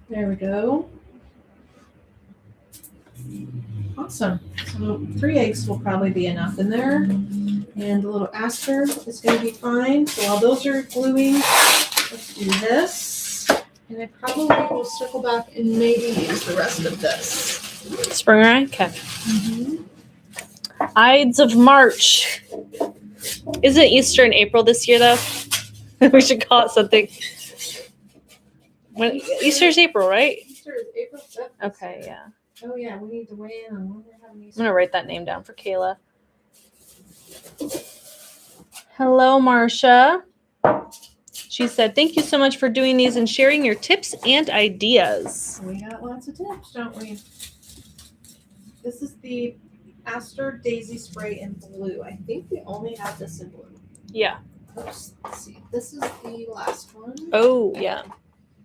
There we go. Awesome. So 3 eggs will probably be enough in there. And the little aster is going to be fine. So while those are gluing, let's do this. And I probably will circle back and maybe use the rest of this. Spring rye? Okay. Ides of March. Isn't Easter in April this year, though? We should call it something. Easter's April, right? Easter is April 7th. Okay, yeah. Oh, yeah, we need to weigh in on when we're having I'm Easter. going to write that name down for Kayla. Hello, Marcia. She said, thank you so much for doing these and sharing your tips and ideas. We got lots of tips, don't we? This is the Aster Daisy Spray in blue. I think we only have this in blue. Yeah. Oops, let's see. This is the last one. Oh, yeah.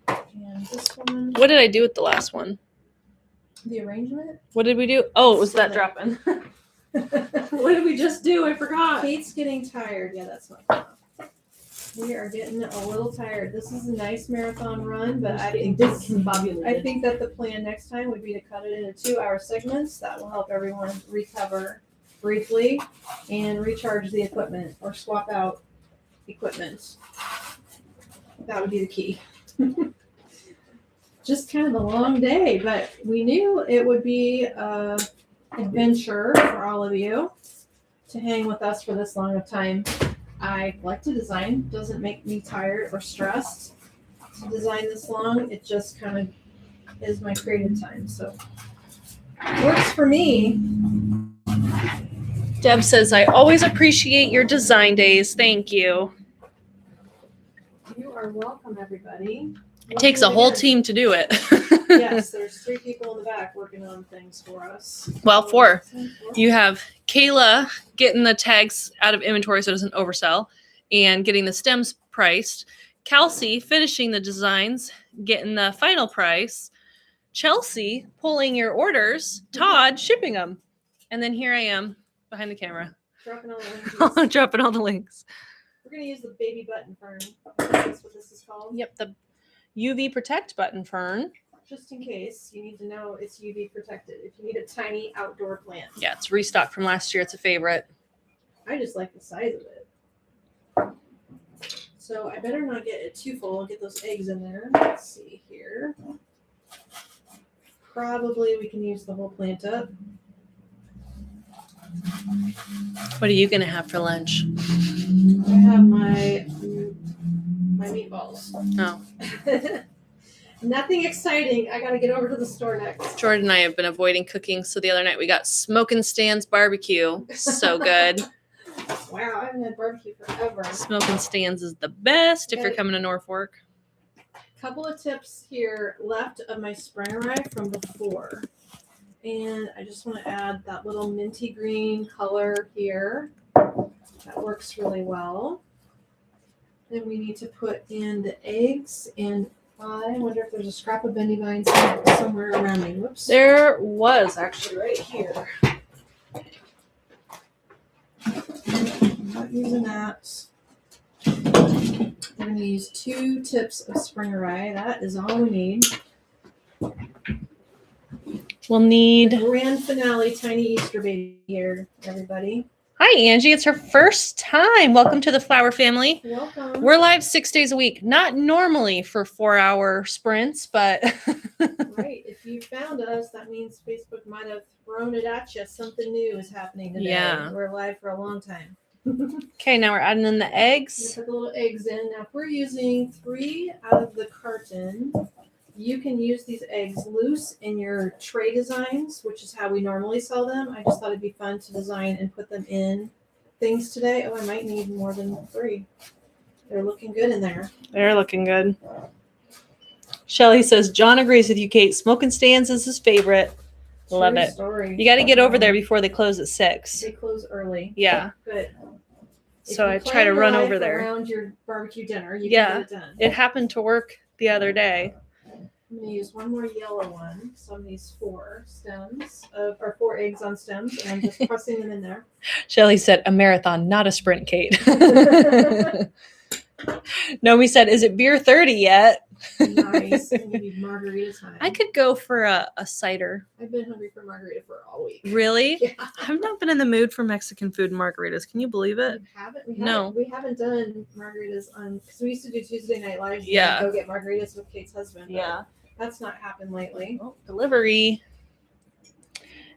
And this one, What did I do with the last one? the arrangement. What did we do? Oh, it was that drop-in. What did we just do? I forgot. Kate's getting tired. Yeah, that's not enough. We are getting a little tired. This is a nice marathon run, but I think that the plan next time would be to cut it into 2-hour segments. That will help everyone recover briefly and recharge the equipment or swap out equipment. That would be the key. Just kind of a long day, but we knew it would be an adventure for all of you to hang with us for this long of time. I like to design. Doesn't make me tired or stressed to design this long. It just kind of is my creative time. So works for me. Deb says, I always appreciate your design days. Thank you. You are welcome, everybody. It takes a whole team to do it. Yes, there's 3 people in the back working on things for us. Well, 4. You have Kayla getting the tags out of inventory so it doesn't oversell and getting the stems priced. Kelsey finishing the designs, getting the final price. Chelsea pulling your orders. Todd shipping them. And then here I am behind the camera. Dropping all the links. Dropping all the links. We're going to use the baby button fern. That's what this is called. Yep, the UV Protect button fern. Just in case, you need to know it's UV protected. If you need a tiny outdoor plant. Yeah, it's restocked from last year. It's a favorite. I just like the size of it. So I better not get it too full. I'll get those eggs in there. Let's see here. Probably we can use the whole plant up. What are you going to have for lunch? I have my meatballs. Oh. Nothing exciting. I got to get over to the store next. Jordan and I have been avoiding cooking, so the other night we got Smokin' Stan's barbecue. So good. Wow, I haven't had barbecue forever. Smokin' Stan's is the best if you're coming to Norfolk. Couple of tips here left of my spring rye from before. And I just want to add that little minty green color here. That works really well. Then we need to put in the eggs, and I wonder if there's a scrap of bendy vine somewhere around me. Whoops. There was actually right here. I'm not using that. We're going to use 2 tips of spring rye. That is all we need. We'll need Grand finale, tiny Easter baby here, everybody. Hi, Angie. It's her first time. Welcome to the Flower family. Welcome. We're live 6 days a week. Not normally for 4-hour sprints, but Right. If you found us, that means Facebook might have thrown it at you. Something new is happening today. Yeah. We're live for a long time. Okay, now we're adding in the You eggs. put the little eggs in. Now, if we're using 3 out of the carton, you can use these eggs loose in your tray designs, which is how we normally sell them. I just thought it'd be fun to design and put them in things today. Oh, I might need more than 3. They're looking good in there. They're looking good. Shelly says, John agrees with you, Kate. Smoking stands is his favorite. Love True it. Story. You got to get over there before they close at 6. They close early. Yeah. Good. So I If you try to plan run your over life there. around your barbecue dinner, you Yeah. can get it done. It happened to work the other day. I'm gonna use one more yellow one. So I'm gonna use 4 stems or 4 eggs on stems, and I'm just pressing them in there. Shelly said, a marathon, not a sprint, Kate. Nomi said, is it beer 30 yet? Nice. I'm gonna need margarita time. I could go for a cider. I've been hungry for margarita for all week. Really? Yeah. I've not been in the mood for Mexican food and margaritas. Can you believe it? No. We haven't done margaritas on because we used to do Tuesday night lives. And Yeah. go get margaritas with Kate's husband. but Yeah. That's not happened lately. Oh, delivery.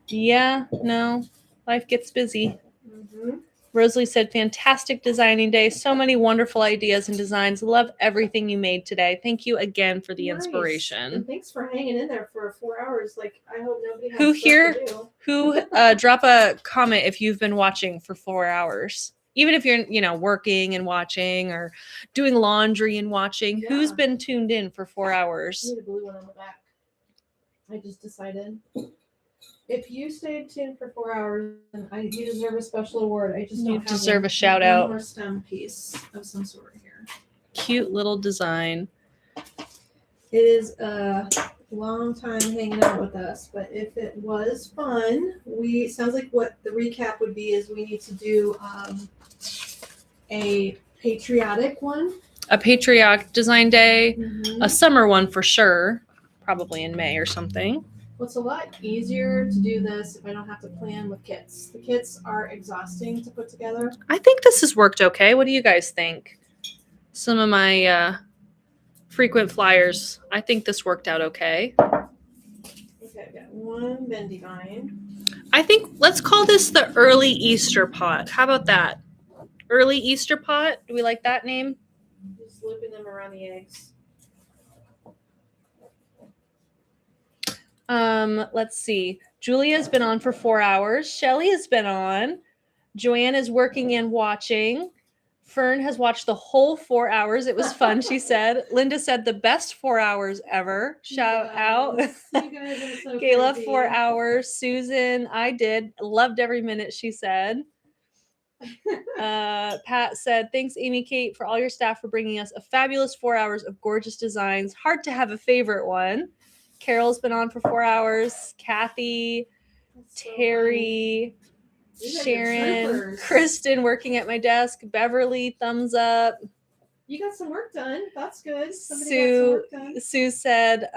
Yeah, no. Life gets busy. Mm-hmm. Rosalie said, fantastic designing day. So many wonderful ideas and designs. Love everything you made today. Thank you again for the Nice. inspiration. And thanks for hanging in there for 4 hours. Like, I hope nobody has Who stuff here- to do. Who drop a comment if you've been watching for 4 hours. Even if you're, working and watching or doing laundry and watching, who's Yeah. been tuned in for 4 I hours? need a blue one on the back. I just decided. If you stayed tuned for 4 hours, then you deserve a special award. I just You don't have deserve one. a shout One out. more stem piece of some sort here. Cute little design. It is a long time hanging out with us, but if it was fun, sounds like what the recap would be is we need to do a patriotic one. A patriotic design day. Mm-hmm. A summer one for sure. Probably in May or something. Well, it's a lot easier to do this if I don't have to plan with kits. The kits are exhausting to put together. I think this has worked okay. What do you guys think? Some of my frequent flyers. I think this worked out okay. Okay, I've got one bendy vine. I think let's call this the early Easter pot. How about that? Early Easter pot. Do we like that name? Just looping them around the eggs. Let's see. Julia's been on for 4 hours. Shelly has been on. Joanne is working and watching. Fern has watched the whole 4 hours. It was fun, she said. Linda said the best 4 hours ever. Shout out. Yes, you guys are so Kayla, crazy. 4 hours. Susan, I did. Loved every minute, she said. Pat said, thanks, Amy Kate, for all your staff for bringing us a fabulous 4 hours of gorgeous designs. Hard to have a favorite one. Carol's been on for 4 hours. Kathy, That's so Terry, funny. These are the Sharon, troopers. Kristen working at my desk. Beverly, thumbs up. You got some work done. That's good. Somebody Sue- got some work done. Sue said,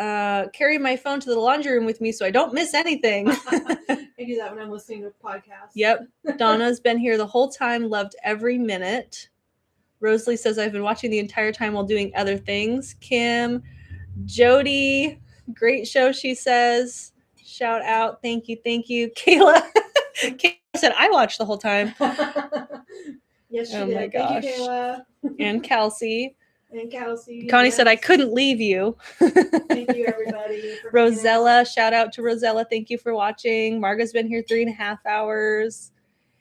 carry my phone to the laundry room with me so I don't miss anything. I do that when I'm listening to a podcast. Yep. Donna's been here the whole time, loved every minute. Rosalie says, I've been watching the entire time while doing other things. Kim, Jody, great show, she says. Shout out. Thank you. Thank you. Kayla. Kayla said, I watched the whole time. Yes, she Oh did. my Thank gosh. you, Kayla. And Kelsey. And Kelsey. Connie said, I Yes. couldn't leave you. Thank you, everybody. for hanging out. Rosella, shout out to Rosella. Thank you for watching. Marga's been here 3.5 hours.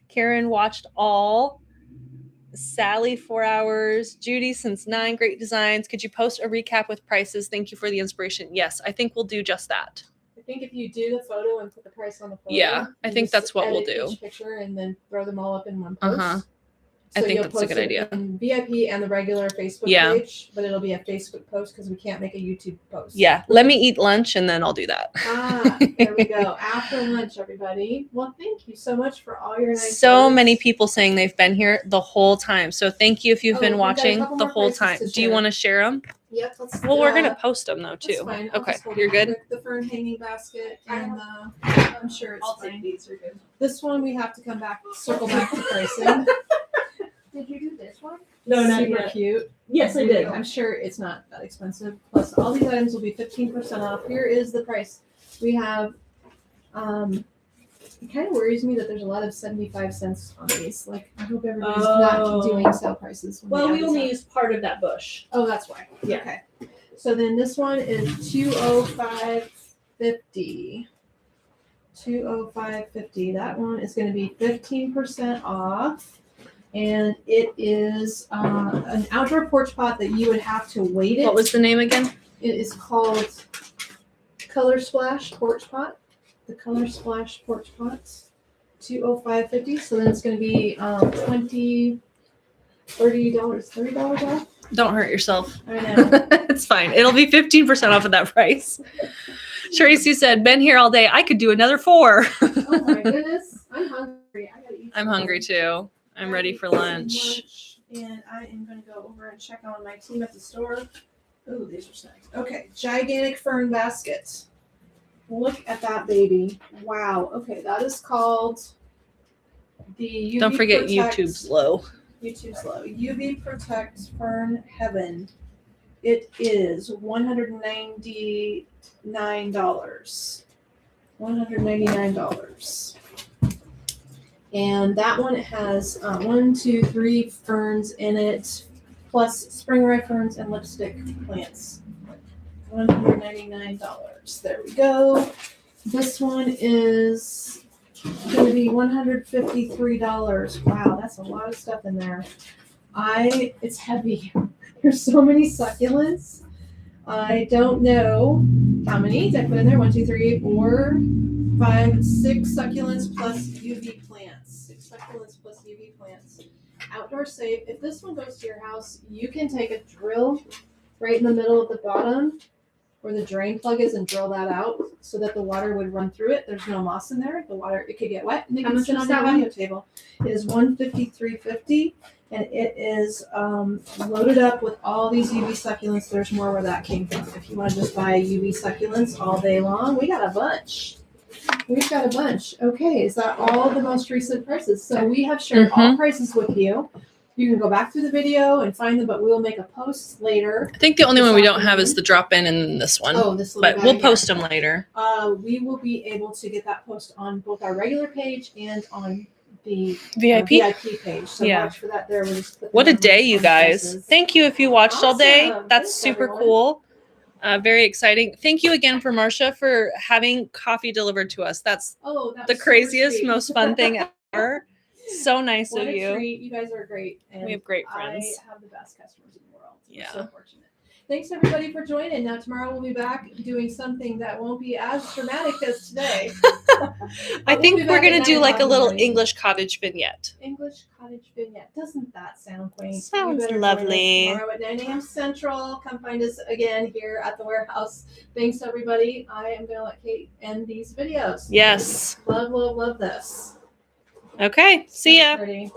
Karen watched all. Sally, 4 hours. Judy, since 9. Great designs. Could you post a recap with prices? Thank you for the inspiration. Yes, I think we'll do just that. I think if you do the photo and put the price on the photo. Yeah, I and think just that's what we'll edit do. each picture and then throw them all up in one post. Uh-huh. I think you'll that's a post good it idea. in VIP and the regular Facebook Yeah. page, but it'll be a Facebook post because we can't make a YouTube post. Yeah. Let me eat lunch and then I'll do that. There we go. After lunch, everybody. Well, thank you so much for all your nice So words. many people saying they've been here the whole time. So thank you if you've been we've got a watching couple the more whole prices time. to Do you share. want to share them? Yep. Let's. Well, we're gonna post them though That's too. fine. I'll Okay, just hold you're it good. quick. The fern hanging basket and the. I'm sure it's fine. these. Are good. This one we have to circle back to pricing. Did you do this one? No, not Super yet. cute. Yes, I did. I'm sure it's not that expensive. Plus, all these items will be 15% off. Here is the price. We have. It kind of worries me that there's a lot of 75 cents on these. Like, I hope everybody's not doing sale prices. when Well, they we only advertise. used part of that bush. Oh, that's why. Yeah. Okay. So then this one is 205.50. 205.50. That one is going to be 15% off. And it is an outdoor porch pot that you would have to weight it. What was the name again? It is called Color Splash Porch Pot. The Color Splash Porch Pots. $205.50. So then it's going to be $30 off. Don't hurt yourself. I know. It's fine. It'll be 15% off of that price. Tracy said, been here all day. I could do another 4. Oh my goodness. I'm hungry. I gotta eat. I'm hungry too. I'm ready for lunch. And I am going to go over and check on my team at the store. Ooh, these are snacks. Okay, gigantic fern basket. Look at that baby. Wow. Okay, that is called the UV Don't forget Protect- YouTube's low. YouTube's low. UV Protect Fern Heaven. It is $199. $199. And that one has 1, 2, 3 ferns in it, plus spring rye ferns and lipstick plants. $199. There we go. This one is going to be $153. Wow, that's a lot of stuff in there. It's heavy. There's so many succulents. I don't know how many I put in there. 1, 2, 3, 4, 5, 6 succulents plus UV plants. 6 succulents plus UV plants. Outdoor safe. If this one goes to your house, you can take a drill right in the middle of the bottom where the drain plug is and drill that out so that the water would run through it. There's no moss in there. The water, it could get wet and it How can much sit is on that your one? patio table. It is $153.50 and it is loaded up with all these UV succulents. There's more where that came from. If you want to just buy UV succulents all day long, we got a bunch. We've got a bunch. Okay, is that all the most recent prices? So we have shared all prices with you. You can go back through the video and find them, but we'll make a post later. I think the only one we don't have is the drop in and this one. Oh, this little But guy we'll here. post them later. We will be able to get that post on both our regular page and on the VIP. VIP page. So Yeah. watch for that there. We'll just put What the a day, numbers you on guys. prices. Thank you if you watched all day. Awesome. That's Thanks, super everyone. cool. Very exciting. Thank you again for Marcia for having coffee delivered to us. That's Oh, that the was super craziest, sweet. most fun thing ever. So nice What of a you. treat. You guys are great. And We have great friends. I have the best customers in the world. Yeah. We're so fortunate. Thanks everybody for joining. Now tomorrow we'll be back doing something that won't be as dramatic as today. I We'll think be we're back going at to do 9 like a o'clock in the little morning. English cottage vignette. English cottage vignette. Doesn't that sound quaint? You Sounds better join us lovely. Tomorrow at 9 a.m. Central. Come find us again here at the warehouse. Thanks everybody. I am going to let Kate end these videos. Yes. Love, love, love this. Okay. See ya. Ready?